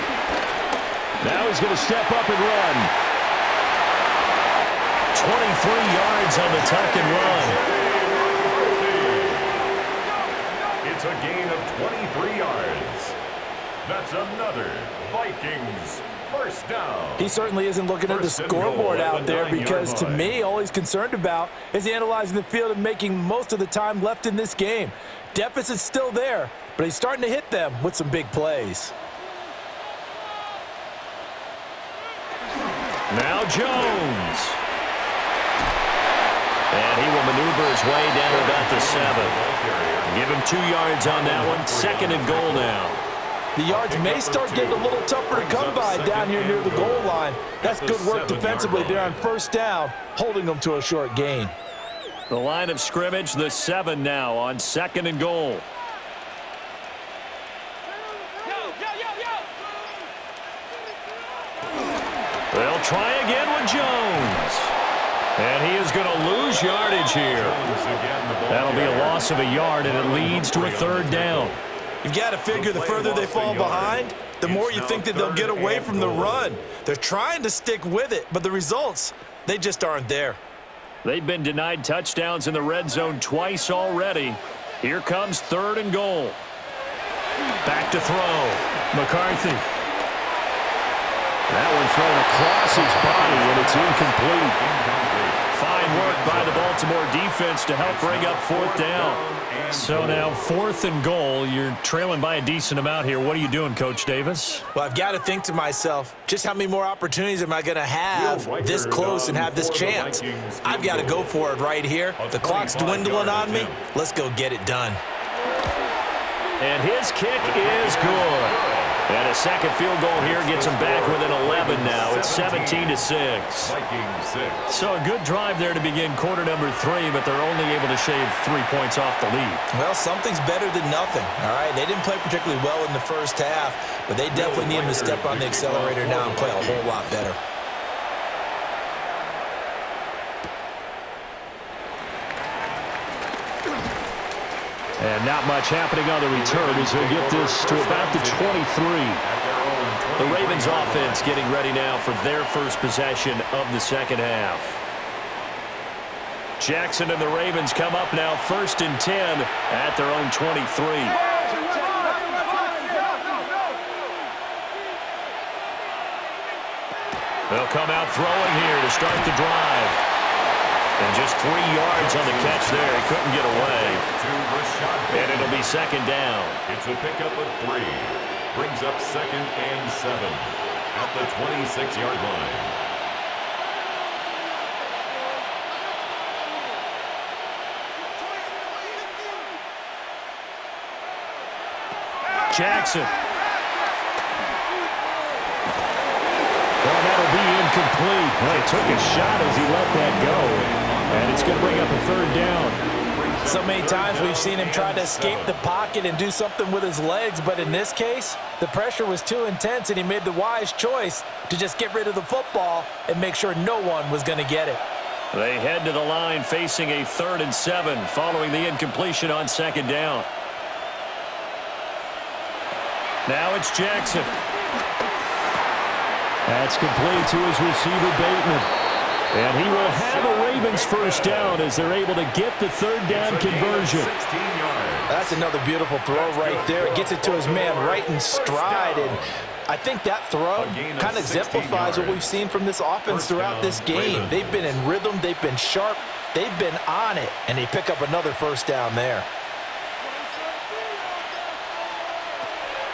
Now he's going to step up and run. 23 yards on the tuck and run. It's a gain of 23 yards. That's another Vikings first down. He certainly isn't looking at the scoreboard out there because, to me, all he's concerned about is analyzing the field and making most of the time left in this game. Deficit's still there, but he's starting to hit them with some big plays. Now Jones. And he will maneuver his way down to about the 7. Give him 2 yards on that one. Second and goal now. The yards may start getting a little tougher to come by down here near the goal line. That's good work defensively there on first down, holding them to a short gain. The line of scrimmage, the 7 now on 2nd and goal. They'll try again with Jones. And he is going to lose yardage here. That'll be a loss of a yard, and it leads to a 3rd down. You've got to figure the further they fall behind, the more you think that they'll get away from the run. They're trying to stick with it, but the results, they just aren't there. They've been denied touchdowns in the red zone twice already. Here comes 3rd and goal. Back to throw. McCarthy. That one thrown across his body, and it's incomplete. Fine work by the Baltimore defense to help bring up 4th down. So now 4th and goal. You're trailing by a decent amount here. What are you doing, Coach Davis? Well, I've got to think to myself, just how many more opportunities am I going to have this close and have this chance? I've got to go for it right here. The clock's dwindling on me. Let's go get it done. And his kick is good. And a second field goal here gets him back within 11 now. It's 17-6. So a good drive there to begin quarter number 3, but they're only able to shave 3 points off the lead. Well, something's better than nothing, all right? They didn't play particularly well in the first half, but they definitely need him to step on the accelerator now and play a whole lot better. And not much happening on the return as he'll get this to about the 23. The Ravens offense getting ready now for their first possession of the second half. Jackson and the Ravens come up now 1st and 10 at their own 23. They'll come out throwing here to start the drive. And just 3 yards on the catch there. He couldn't get away. And it'll be 2nd down. It's a pickup of 3. Brings up 2nd and 7 at the 26-yard line. Jackson. Well, that'll be incomplete. Well, he took a shot as he let that go. And it's going to bring up a 3rd down. So many times we've seen him try to escape the pocket and do something with his legs, but in this case, the pressure was too intense and he made the wise choice to just get rid of the football and make sure no one was going to get it. They head to the line facing a 3rd and 7 following the incompletion on 2nd down. Now it's Jackson. That's complete to his receiver, Bateman. And he will have a Ravens first down as they're able to get the 3rd down conversion. That's another beautiful throw right there. It gets it to his man right in stride. And I think that throw kind of exemplifies what we've seen from this offense throughout this game. They've been in rhythm. They've been sharp. They've been on it. And they pick up another first down there.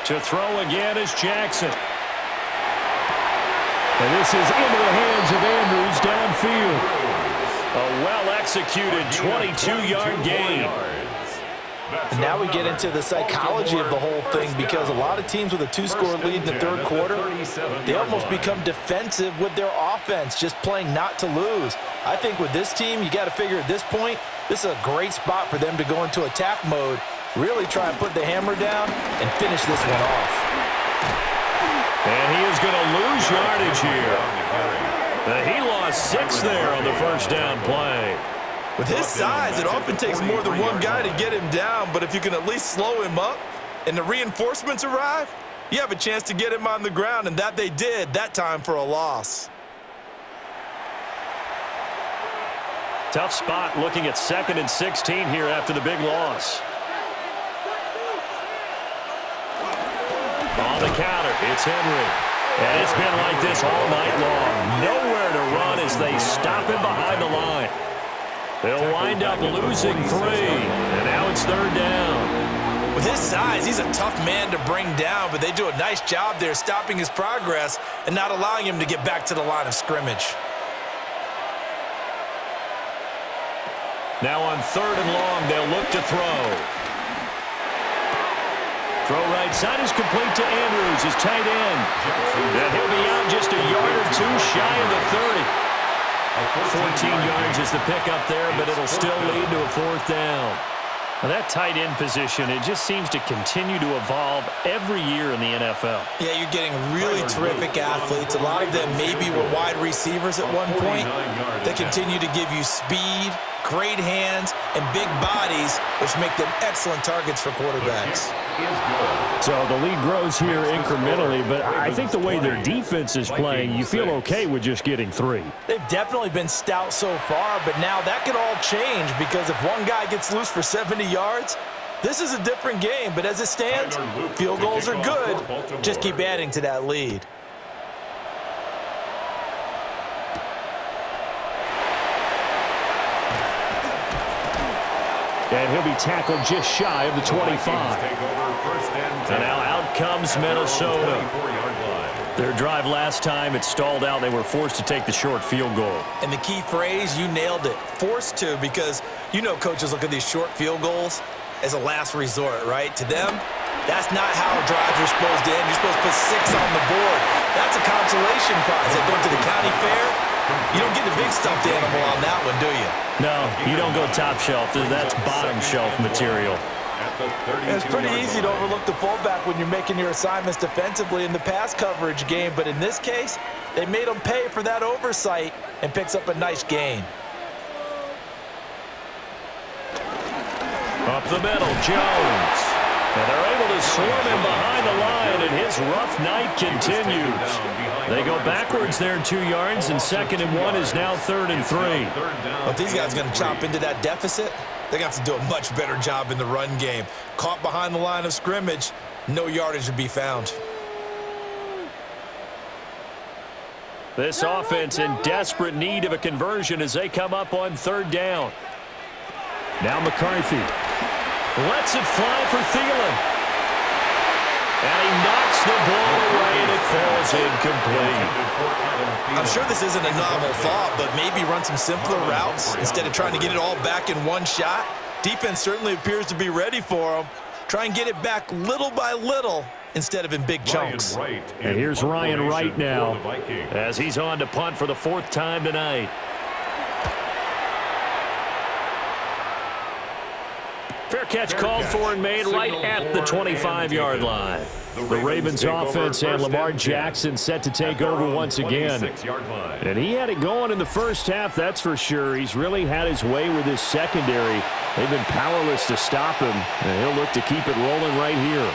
To throw again is Jackson. And this is into the hands of Andrews downfield. A well-executed 22-yard gain. And now we get into the psychology of the whole thing because a lot of teams with a 2-score lead in the 3rd quarter, they almost become defensive with their offense, just playing not to lose. I think with this team, you got to figure at this point, this is a great spot for them to go into attack mode, really try and put the hammer down and finish this one off. And he is going to lose yardage here. He lost 6 there on the first down play. With his size, it often takes more than one guy to get him down, but if you can at least slow him up and the reinforcements arrive, you have a chance to get him on the ground, and that they did that time for a loss. Tough spot looking at 2nd and 16 here after the big loss. On the counter, it's Henry. And it's been like this all night long. Nowhere to run as they stop him behind the line. They'll wind up losing 3, and now it's 3rd down. With his size, he's a tough man to bring down, but they do a nice job there stopping his progress and not allowing him to get back to the line of scrimmage. Now on 3rd and long, they'll look to throw. Throw right side is complete to Andrews, his tight end. And he'll be out just a yard or two shy of the 30. 14 yards is the pickup there, but it'll still lead to a fourth down. Now that tight end position, it just seems to continue to evolve every year in the NFL. Yeah, you're getting really terrific athletes. A lot of them maybe were wide receivers at one point. They continue to give you speed, great hands, and big bodies, which make them excellent targets for quarterbacks. So the lead grows here incrementally, but I think the way their defense is playing, you feel okay with just getting 3. They've definitely been stout so far, but now that could all change because if one guy gets loose for 70 yards, this is a different game. But as it stands, field goals are good. Just keep adding to that lead. And he'll be tackled just shy of the 25. And now out comes Minnesota. Their drive last time, it stalled out. They were forced to take the short field goal. And the key phrase, you nailed it, forced to, because you know coaches look at these short field goals as a last resort, right? To them, that's not how drives are supposed to end. You're supposed to put 6 on the board. That's a consolation prize. They go to the county fair. You don't get the big stuffed animal on that one, do you? No, you don't go top shelf. That's bottom shelf material. It's pretty easy to overlook the fullback when you're making your assignments defensively in the pass coverage game, but in this case, they made him pay for that oversight and picks up a nice gain. Up the middle, Jones. And they're able to swarm him behind the line, and his rough night continues. They go backwards there 2 yards, and 2nd and 1 is now 3rd and 3. Well, if these guys are going to chop into that deficit, they're going to have to do a much better job in the run game. Caught behind the line of scrimmage, no yardage would be found. This offense in desperate need of a conversion as they come up on 3rd down. Now McCarthy lets it fly for Thielen. And he knocks the ball away, and it falls incomplete. I'm sure this isn't a novel thought, but maybe run some simpler routes instead of trying to get it all back in one shot. Defense certainly appears to be ready for him. Try and get it back little by little instead of in big chunks. And here's Ryan Wright now as he's on to punt for the 4th time tonight. Fair catch called for and made right at the 25-yard line. The Ravens offense and Lamar Jackson set to take over once again. And he had it going in the first half, that's for sure. He's really had his way with his secondary. They've been powerless to stop him, and he'll look to keep it rolling right here.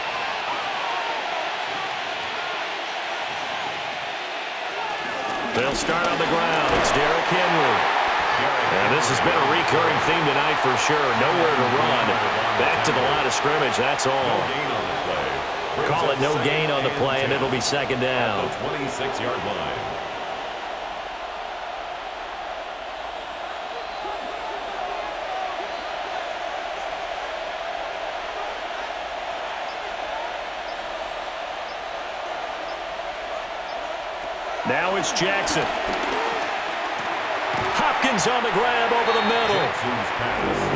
They'll start on the ground. It's Derrick Henry. And this has been a recurring theme tonight for sure. Nowhere to run. Back to the line of scrimmage, that's all. Call it no gain on the play, and it'll be 2nd down. 26-yard line. Now it's Jackson. Hopkins on the grab over the middle.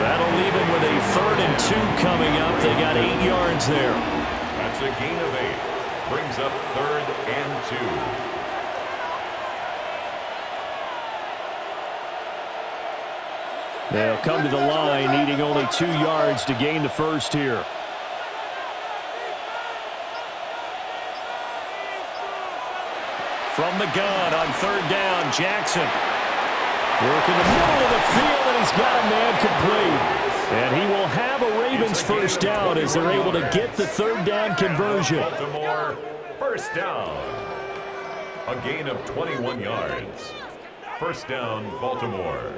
That'll leave him with a 3rd and 2 coming up. They got 8 yards there. That's a gain of 8. Brings up 3rd and 2. They'll come to the line, needing only 2 yards to gain the first here. From the gun on 3rd down, Jackson. Working the middle of the field, and he's got a man complete. And he will have a Ravens first down as they're able to get the 3rd down conversion. Baltimore, first down. A gain of 21 yards. First down, Baltimore.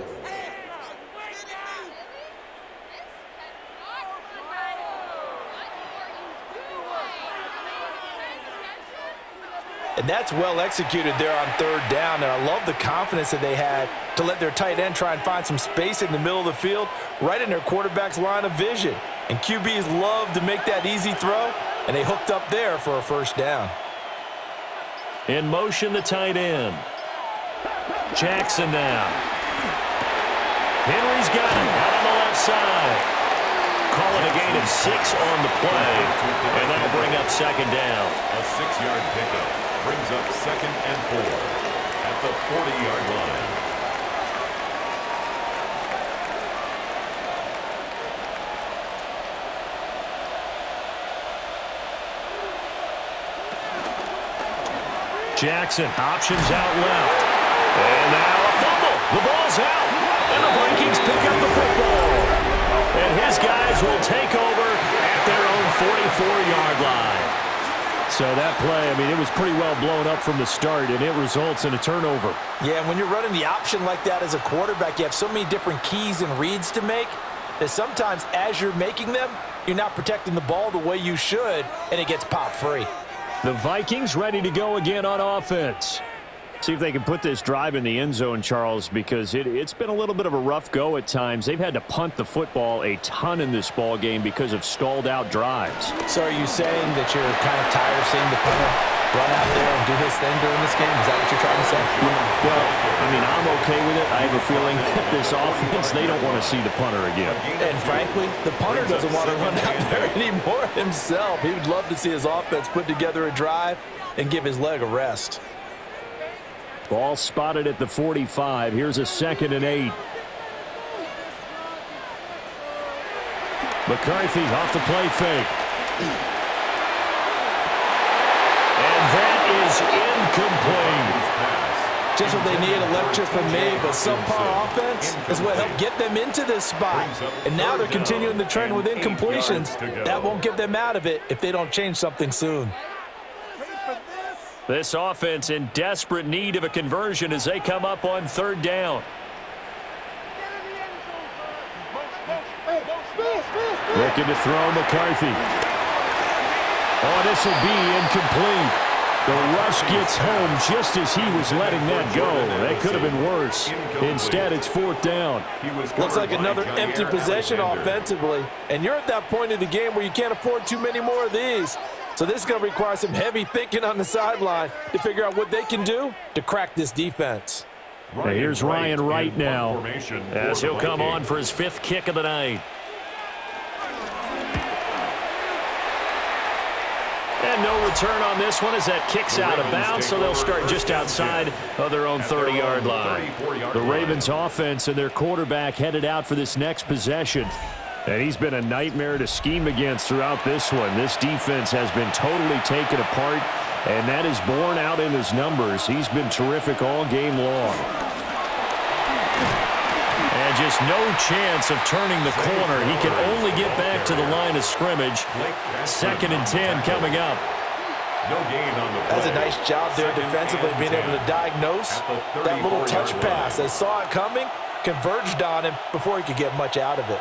And that's well executed there on 3rd down. And I love the confidence that they had to let their tight end try and find some space in the middle of the field, right in their quarterback's line of vision. And QBs love to make that easy throw, and they hooked up there for a first down. In motion, the tight end. Jackson now. Henry's got it out on the left side. calling a gain of 6 on the play, and that'll bring up second down. A 6-yard pickup brings up 2nd and 4 at the 40-yard line. Jackson options out left. And now a fumble. The ball's out. And the Vikings pick up the football. And his guys will take over at their own 44-yard line. So that play, I mean, it was pretty well blown up from the start, and it results in a turnover. Yeah, when you're running the option like that as a quarterback, you have so many different keys and reads to make that sometimes as you're making them, you're not protecting the ball the way you should, and it gets popped free. The Vikings ready to go again on offense. See if they can put this drive in the end zone, Charles, because it's been a little bit of a rough go at times. They've had to punt the football a ton in this ball game because of stalled-out drives. So are you saying that you're kind of tired of seeing the punter run out there and do his thing during this game? Is that what you're trying to say? Well, I mean, I'm okay with it. I have a feeling that this offense, they don't want to see the punter again. And frankly, the punter doesn't want to run out there anymore himself. He would love to see his offense put together a drive and give his leg a rest. Ball spotted at the 45. Here's a 2nd and 8. McCarthy off the play fake. And that is incomplete. Just what they need, a lecture from me, but subpar offense is what helped get them into this spot. And now they're continuing the trend with incompletions. That won't get them out of it if they don't change something soon. This offense in desperate need of a conversion as they come up on 3rd down. Looking to throw McCarthy. Oh, this will be incomplete. The rush gets home just as he was letting that go. That could have been worse. Instead, it's 4th down. Looks like another empty possession offensively. And you're at that point of the game where you can't afford too many more of these. So this is going to require some heavy thinking on the sideline to figure out what they can do to crack this defense. Here's Ryan Wright now, as he'll come on for his 5th kick of the night. And no return on this one as that kicks out of bounds, so they'll start just outside of their own 30-yard line. The Ravens offense and their quarterback headed out for this next possession. And he's been a nightmare to scheme against throughout this one. This defense has been totally taken apart, and that is borne out in his numbers. He's been terrific all game long. And just no chance of turning the corner. He can only get back to the line of scrimmage. 2nd and 10 coming up. No gain on the play. That's a nice job there defensively, being able to diagnose that little touch pass. They saw it coming, converged on him before he could get much out of it.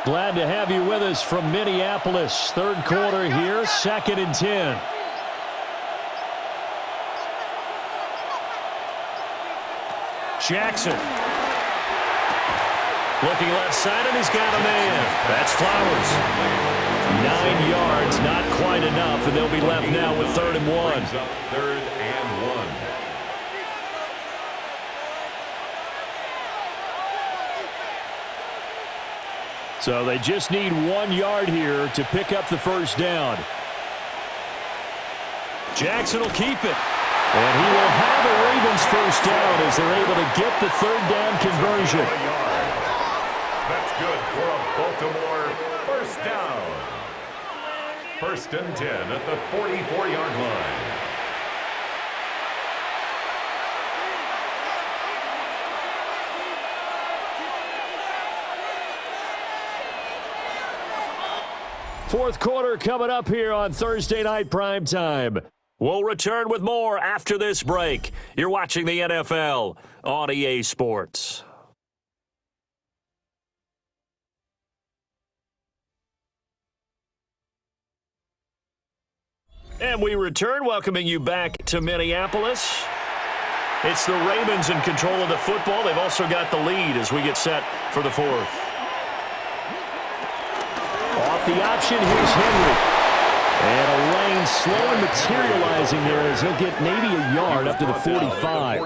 Glad to have you with us from Minneapolis. 3rd quarter here, 2nd and 10. Jackson. Looking left side, and he's got a man. That's Flowers. 9 yards, not quite enough, and they'll be left now with 3rd and 1. 3rd and 1. So they just need 1 yard here to pick up the 1st down. Jackson will keep it. And he will have a Ravens 1st down as they're able to get the 3rd down conversion. That's good for a Baltimore 1st down. 1st and 10 at the 44-yard line. Fourth quarter coming up here on Thursday Night Primetime. We'll return with more after this break. You're watching the NFL on EA Sports. And we return, welcoming you back to Minneapolis. It's the Ravens in control of the football. They've also got the lead as we get set for the 4th. Off the option, here's Henry. And a lane slowly materializing there as he'll get maybe a yard up to the 45.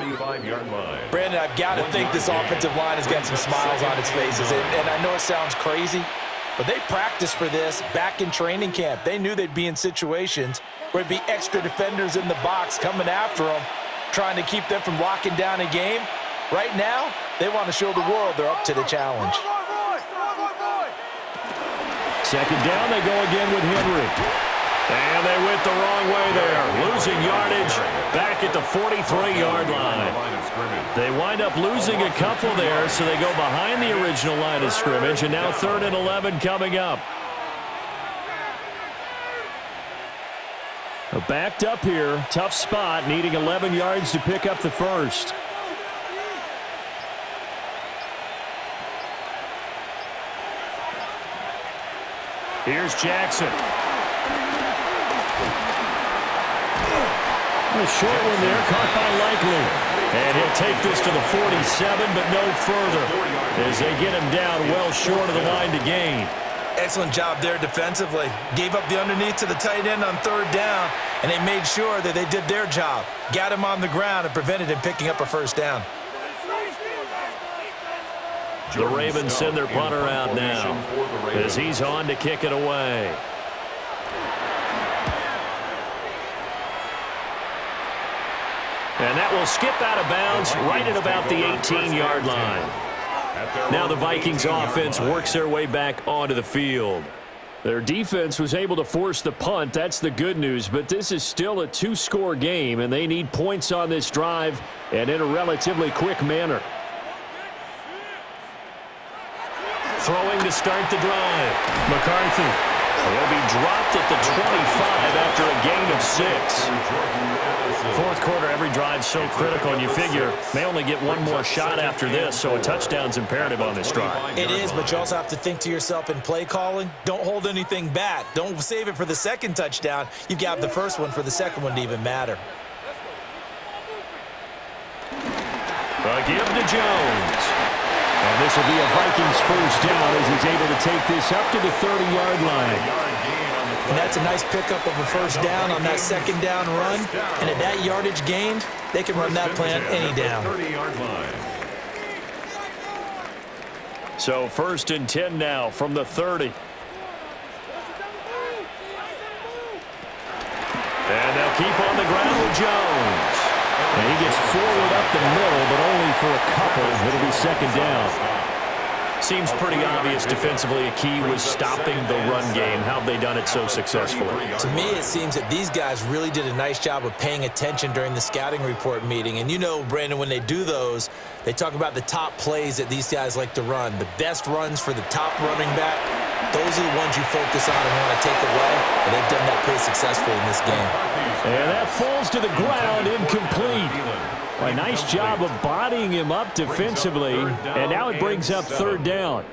Brandon, I've got to think this offensive line has got some smiles on its faces. And I know it sounds crazy, But they practiced for this back in training camp. They knew they'd be in situations where it'd be extra defenders in the box coming after them, trying to keep them from locking down a game. Right now, they want to show the world they're up to the challenge. Second down, they go again with Henry. And they went the wrong way there. Losing yardage back at the 43-yard line. They wind up losing a couple there, so they go behind the original line of scrimmage, and now 3rd and 11 coming up. Backed up here, tough spot, needing 11 yards to pick up the first. Here's Jackson. A short one there, caught by Likely. And he'll take this to the 47, but no further, as they get him down well short of the line to gain. Excellent job there defensively. Gave up the underneath to the tight end on 3rd down, and they made sure that they did their job. Got him on the ground and prevented him picking up a 1st down. The Ravens send their punter out now as he's on to kick it away. And that will skip out of bounds right at about the 18-yard line. Now the Vikings offense works their way back onto the field. Their defense was able to force the punt. That's the good news, but this is still a 2-score game, and they need points on this drive and in a relatively quick manner. Throwing to start the drive. McCarthy will be dropped at the 25 after a gain of 6. Fourth quarter, every drive so critical, and you figure they only get one more shot after this, so a touchdown's imperative on this drive. It is, but you also have to think to yourself in play calling, don't hold anything back. Don't save it for the second touchdown. You've got the first one for the second one to even matter. A give to Jones. And this will be a Vikings first down as he's able to take this up to the 30-yard line. And that's a nice pickup of a 1st down on that 2nd down run. And at that yardage gained, they can run that play on any down. So 1st and 10 now from the 30. And they'll keep on the ground with Jones. And he gets forward up the middle, but only for a couple. It'll be 2nd down. Seems pretty obvious defensively a key was stopping the run game. How have they done it so successfully? To me, it seems that these guys really did a nice job of paying attention during the scouting report meeting. And you know, Brandon, when they do those, they talk about the top plays that these guys like to run. The best runs for the top running back, those are the ones you focus on and want to take away. And they've done that pretty successfully in this game. And that falls to the ground, incomplete. A nice job of bodying him up defensively, and now it brings up 3rd down.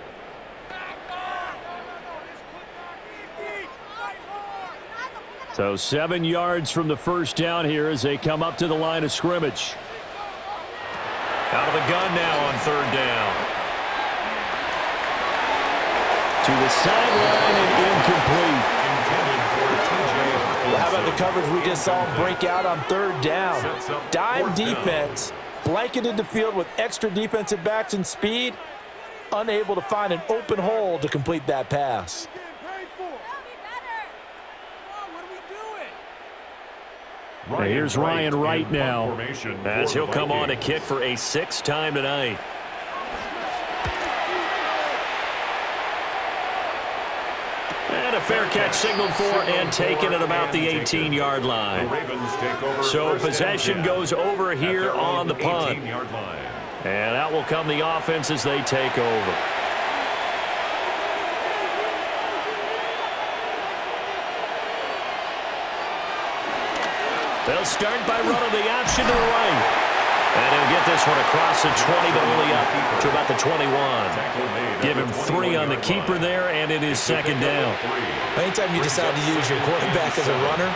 So 7 yards from the first down here as they come up to the line of scrimmage. Out of the gun now on 3rd down. To the sideline and incomplete. How about the coverage we just saw break out on 3rd down? Dime defense, blanketed the field with extra defensive backs and speed, unable to find an open hole to complete that pass. Now here's Ryan Wright now, as he'll come on to kick for a 6th time tonight. And a fair catch signaled for and taken at about the 18-yard line. So possession goes over here on the punt. And out will come the offense as they take over. They'll start by running the option to the right. And he'll get this one across the 20, but only up to about the 21. Give him 3 on the keeper there, and it is 2nd down. Anytime you decide to use your quarterback as a runner,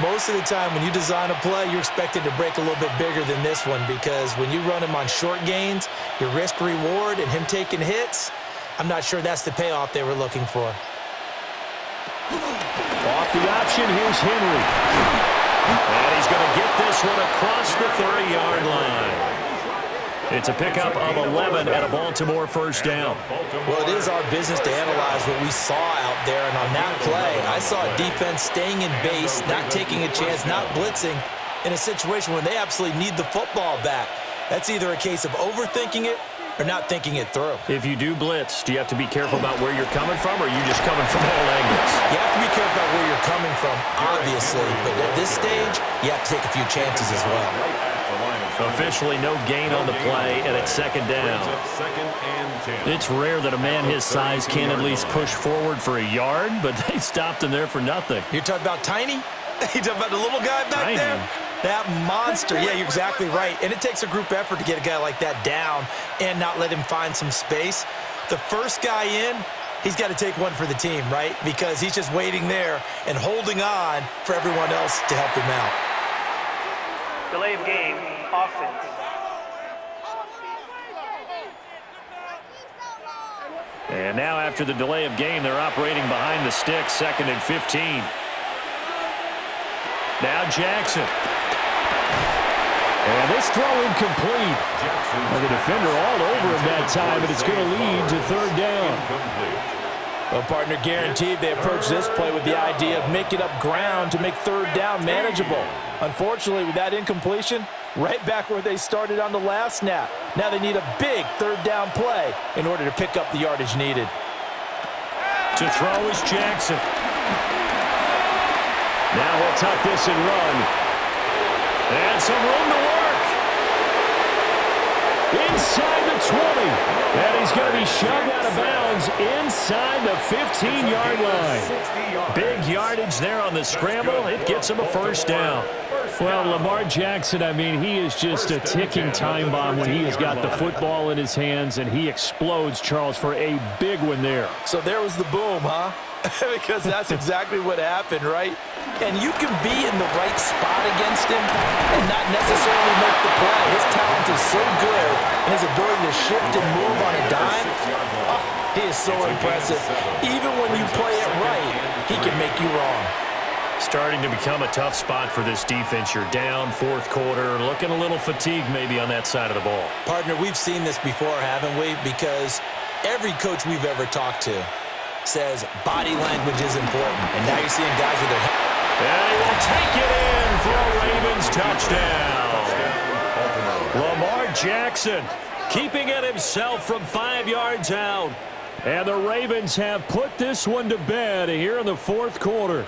most of the time when you design a play, you're expected to break a little bit bigger than this one, because when you run him on short gains, your risk-reward and him taking hits, I'm not sure that's the payoff they were looking for. Off the option, here's Henry. And he's going to get this one across the 30-yard line. It's a pickup of 11 at a Baltimore first down. Well, it is our business to analyze what we saw out there, and on that play, I saw a defense staying in base, not taking a chance, not blitzing in a situation where they absolutely need the football back. That's either a case of overthinking it or not thinking it through. If you do blitz, do you have to be careful about where you're coming from, or are you just coming from all angles? You have to be careful about where you're coming from, obviously, but at this stage, you have to take a few chances as well. Officially no gain on the play, and it's second down. It's rare that a man his size can at least push forward for a yard, but they stopped him there for nothing. You're talking about Tiny? You're talking about the little guy back there? That monster. Yeah, you're exactly right. And it takes a group effort to get a guy like that down and not let him find some space. The first guy in, he's got to take one for the team, right? Because he's just waiting there and holding on for everyone else to help him out. Delay of game, offense. And now after the delay of game, they're operating behind the sticks, 2nd and 15. Now Jackson. And this throw incomplete. And the defender all over him that time, and it's going to lead to third down. Well, partner, guaranteed they approach this play with the idea of making up ground to make third down manageable. Unfortunately, with that incompletion, right back where they started on the last snap. Now they need a big third down play in order to pick up the yardage needed. To throw is Jackson. Now he'll tuck this and run. And some room to work. Inside the 20. And he's going to be shoved out of bounds inside the 15-yard line. Big yardage there on the scramble. It gets him a first down. Well, Lamar Jackson, I mean, he is just a ticking time bomb when he has got the football in his hands, and he explodes, Charles, for a big one there. So there was the boom, huh? Because that's exactly what happened, right? And you can be in the right spot against him and not necessarily make the play. His talent is so good, and his ability to shift and move on a dime, he is so impressive. Even when you play it right, he can make you wrong. Starting to become a tough spot for this defense. You're down, fourth quarter, looking a little fatigued maybe on that side of the ball. Partner, we've seen this before, haven't we? Because every coach we've ever talked to says body language is important. And now you're seeing guys with their hands. And he will take it in for a Ravens touchdown. Lamar Jackson keeping it himself from 5 yards out. And the Ravens have put this one to bed here in the fourth quarter.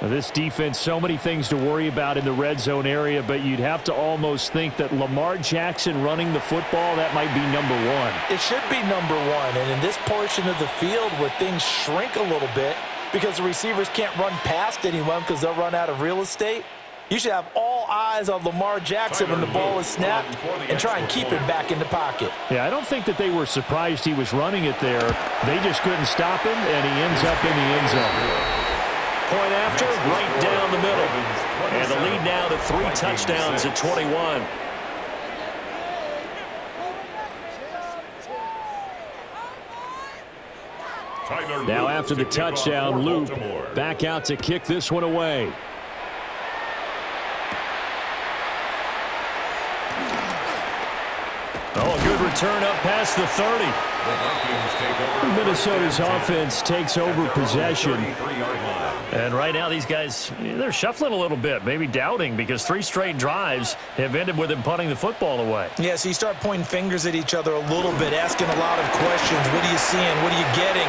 This defense, so many things to worry about in the red zone area, but you'd have to almost think that Lamar Jackson running the football, that might be number one. It should be number one, and in this portion of the field where things shrink a little bit because the receivers can't run past anyone because they'll run out of real estate, you should have all eyes on Lamar Jackson when the ball is snapped and try and keep him back in the pocket. Yeah, I don't think that they were surprised he was running it there. They just couldn't stop him, and he ends up in the end zone. Point after, right down the middle. And the lead now to 3 touchdowns at 21. Now after the touchdown, Luke back out to kick this one away. Oh, a good return up past the 30. Minnesota's offense takes over possession. And right now these guys, they're shuffling a little bit, maybe doubting, because 3 straight drives have ended with him punting the football away. Yeah, so you start pointing fingers at each other a little bit, asking a lot of questions. What are you seeing? What are you getting?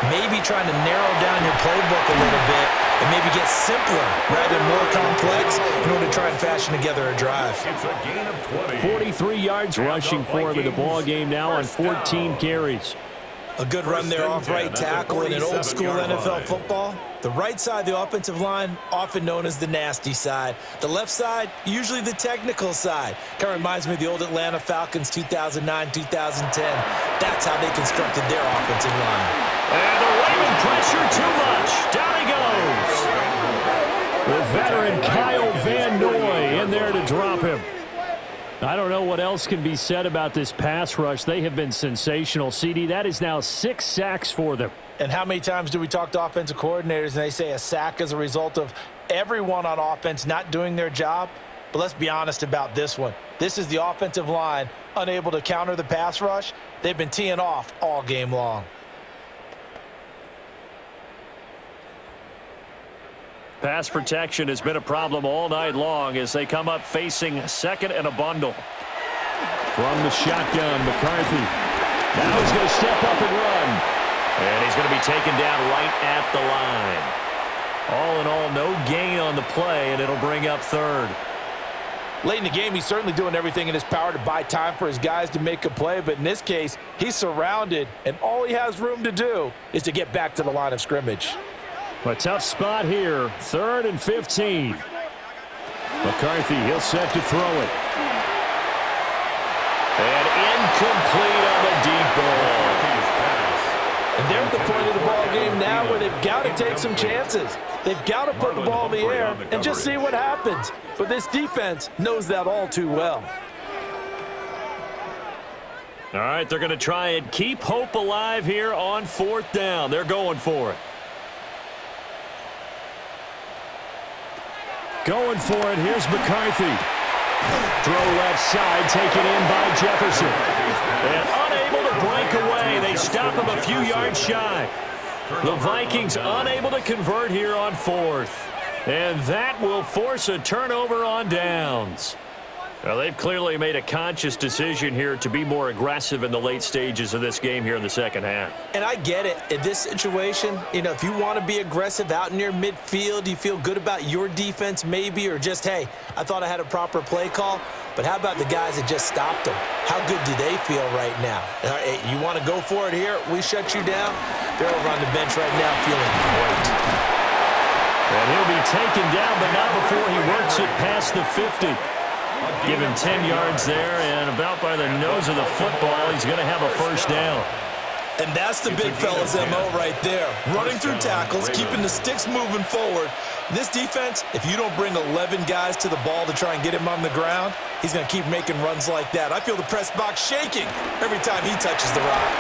Maybe trying to narrow down your playbook a little bit and maybe get simpler rather than more complex in order to try and fashion together a drive. It's a gain of 20. 43 yards rushing for him in the ball game now on 14 carries. A good run there off right tackle in an old-school NFL football. The right side, the offensive line, often known as the nasty side. The left side, usually the technical side. Kind of reminds me of the old Atlanta Falcons 2009, 2010. That's how they constructed their offensive line. And the Raven pressure too much. Down he goes. The veteran Kyle Van Noy in there to drop him. I don't know what else can be said about this pass rush. They have been sensational. CD, that is now 6 sacks for them. And how many times do we talk to offensive coordinators and they say a sack is a result of everyone on offense not doing their job? But let's be honest about this one. This is the offensive line unable to counter the pass rush. They've been teeing off all game long. Pass protection has been a problem all night long as they come up facing second and a bundle. From the shotgun, McCarthy. Now he's going to step up and run. And he's going to be taken down right at the line. All in all, no gain on the play, and it'll bring up third. Late in the game, he's certainly doing everything in his power to buy time for his guys to make a play, but in this case, he's surrounded, and all he has room to do is to get back to the line of scrimmage. A tough spot here, 3rd and 15. McCarthy, he'll set to throw it. And incomplete on the deep ball. And they're at the point of the ball game now where they've got to take some chances. They've got to put the ball in the air and just see what happens. But this defense knows that all too well. All right, they're going to try and keep hope alive here on 4th down. They're going for it. Going for it, here's McCarthy. Throw left side, taken in by Jefferson. And unable to break away. They stop him a few yards shy. The Vikings unable to convert here on 4th. And that will force a turnover on downs. Well, they've clearly made a conscious decision here to be more aggressive in the late stages of this game here in the second half. And I get it. In this situation, you know, if you want to be aggressive out near midfield, you feel good about your defense maybe, or just, hey, I thought I had a proper play call. But how about the guys that just stopped them? How good do they feel right now? Hey, you want to go for it here? We shut you down? They're over on the bench right now feeling great. And he'll be taken down, but not before he works it past the 50. Give him 10 yards there, and about by the nose of the football, he's going to have a first down. And that's the big fella's MO right there. Running through tackles, keeping the sticks moving forward. This defense, if you don't bring 11 guys to the ball to try and get him on the ground, he's going to keep making runs like that. I feel the press box shaking every time he touches the rock.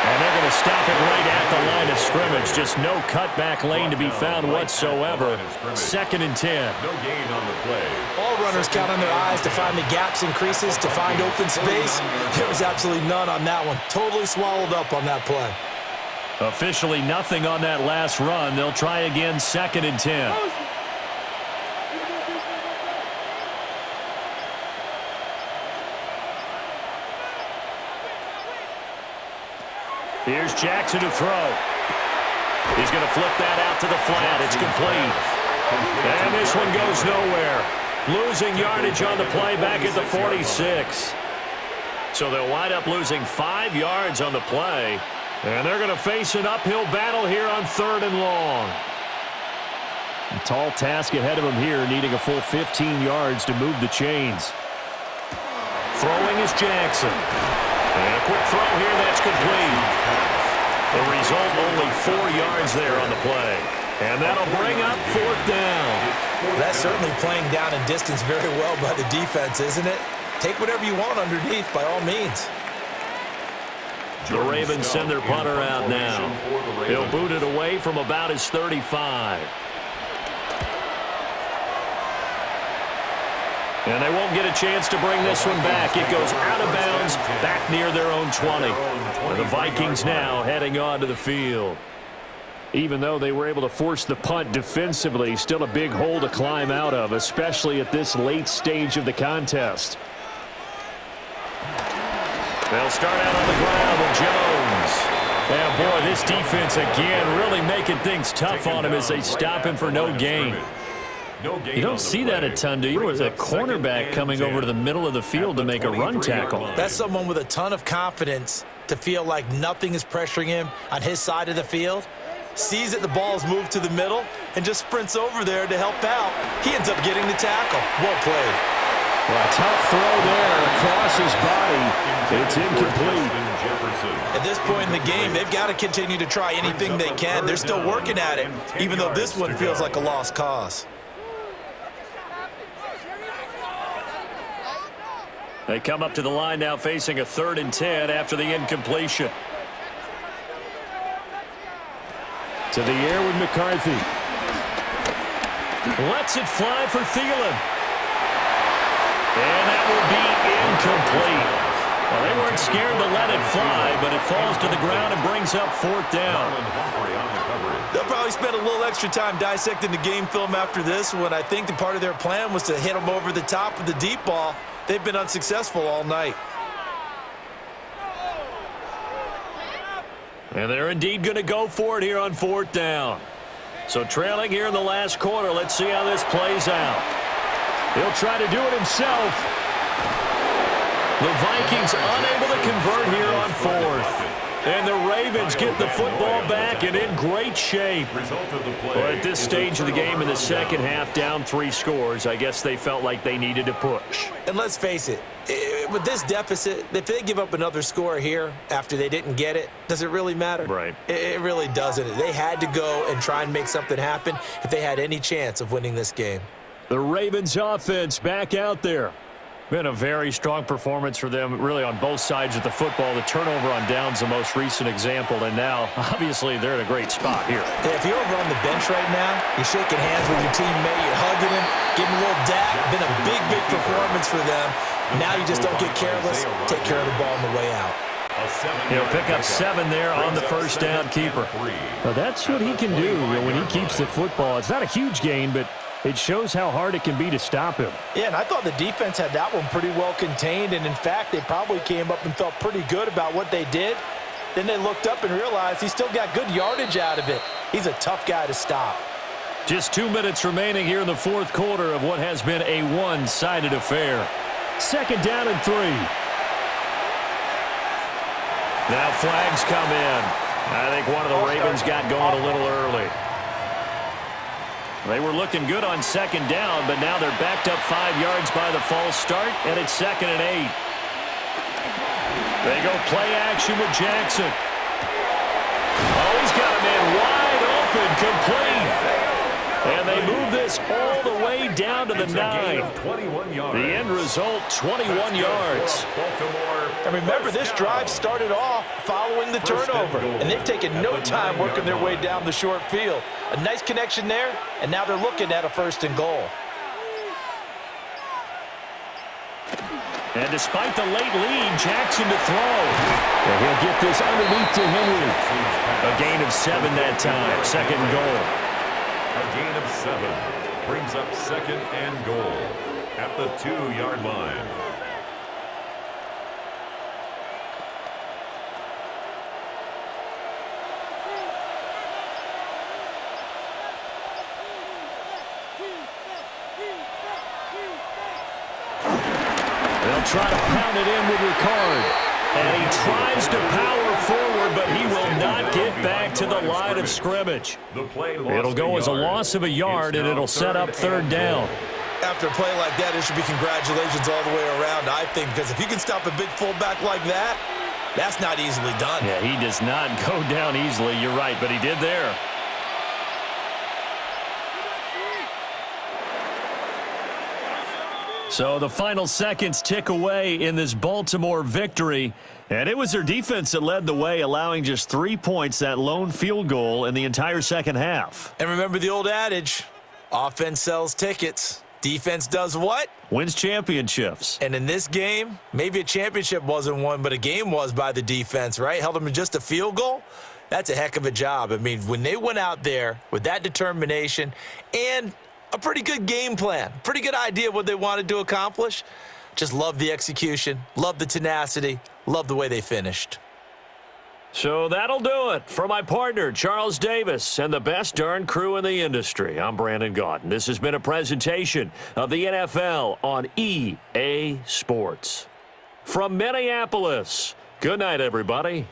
And they're going to stop it right at the line of scrimmage. Just no cutback lane to be found whatsoever. 2nd and 10. No gain on the play. All runners count on their eyes to find the gaps and creases, to find open space. There was absolutely none on that one. Totally swallowed up on that play. Officially nothing on that last run. They'll try again, 2nd and 10. Here's Jackson to throw. He's going to flip that out to the flat. It's complete. And this one goes nowhere. Losing yardage on the play back at the 46. So they'll wind up losing 5 yards on the play. And they're going to face an uphill battle here on 3rd and long. A tall task ahead of him here, needing a full 15 yards to move the chains. Throwing is Jackson. And a quick throw here, that's complete. The result, only 4 yards there on the play. And that'll bring up 4th down. That's certainly playing down in distance very well by the defense, isn't it? Take whatever you want underneath, by all means. The Ravens send their punter out now. He'll boot it away from about his 35. And they won't get a chance to bring this one back. It goes out of bounds, back near their own 20. And the Vikings now heading onto the field. Even though they were able to force the punt defensively, still a big hole to climb out of, especially at this late stage of the contest. They'll start out on the ground with Jones. And boy, this defense again really making things tough on him as they stop him for no gain. You don't see that a ton, do you? With a cornerback coming over to the middle of the field to make a run tackle. That's someone with a ton of confidence to feel like nothing is pressuring him on his side of the field. Sees that the ball is moved to the middle and just sprints over there to help out. He ends up getting the tackle. Well played. Well, a tough throw there across his body. It's incomplete. At this point in the game, they've got to continue to try anything they can. They're still working at it, even though this one feels like a lost cause. They come up to the line now facing a 3rd and 10 after the incompletion. To the air with McCarthy. Lets it fly for Thielen. And that will be incomplete. Well, they weren't scared to let it fly, but it falls to the ground and brings up 4th down. They'll probably spend a little extra time dissecting the game film after this one. I think the part of their plan was to hit them over the top of the deep ball. They've been unsuccessful all night. And they're indeed going to go for it here on 4th down. So trailing here in the last quarter, let's see how this plays out. He'll try to do it himself. The Vikings unable to convert here on 4th. And the Ravens get the football back and in great shape. Well, at this stage of the game in the second half, down 3 scores, I guess they felt like they needed to push. And let's face it, with this deficit, if they give up another score here after they didn't get it, does it really matter? Right. It really doesn't. They had to go and try and make something happen if they had any chance of winning this game. The Ravens offense back out there. Been a very strong performance for them, really, on both sides of the football. The turnover on downs, the most recent example, and now, obviously, they're in a great spot here. Yeah, if you're over on the bench right now, you're shaking hands with your teammate, you're hugging him, giving a little dap. Been a big, big performance for them. Now you just don't get careless. Take care of the ball on the way out. He'll pick up 7 there on the first down keeper. Well, that's what he can do when he keeps the football. It's not a huge gain, but it shows how hard it can be to stop him. Yeah, and I thought the defense had that one pretty well contained, and in fact, they probably came up and felt pretty good about what they did. Then they looked up and realized he still got good yardage out of it. He's a tough guy to stop. Just 2 minutes remaining here in the 4th quarter of what has been a one-sided affair. 2nd down and 3. Now flags come in. I think one of the Ravens got going a little early. They were looking good on 2nd down, but now they're backed up 5 yards by the false start, and it's 2nd and 8. They go play action with Jackson. Oh, he's got a man wide open, complete. And they move this all the way down to the 9. The end result, 21 yards. And remember, this drive started off following the turnover, and they've taken no time working their way down the short field. A nice connection there, and now they're looking at a 1st and goal. And despite the late lead, Jackson to throw. And he'll get this underneath to Henry. A gain of 7 that time, 2nd and goal. A gain of 7 brings up 2nd and goal at the 2-yard line. They'll try to pound it in with Ricard. And he tries to power forward, but he will not get back to the line of scrimmage. It'll go as a loss of a yard, and it'll set up 3rd down. After a play like that, it should be congratulations all the way around, I think, because if you can stop a big fullback like that, that's not easily done. Yeah, he does not go down easily. You're right, but he did there. So the final seconds tick away in this Baltimore victory. And it was their defense that led the way, allowing just 3 points, that lone field goal in the entire second half. And remember the old adage, offense sells tickets. Defense does what? Wins championships. And in this game, maybe a championship wasn't won, but a game was by the defense, right? Held them to just a field goal. That's a heck of a job. I mean, when they went out there with that determination and a pretty good game plan, pretty good idea of what they wanted to accomplish, just love the execution, love the tenacity, love the way they finished. So that'll do it for my partner, Charles Davis, and the best darn crew in the industry. I'm Brandon Gaudin. This has been a presentation of the NFL on EA Sports. From Minneapolis, good night, everybody.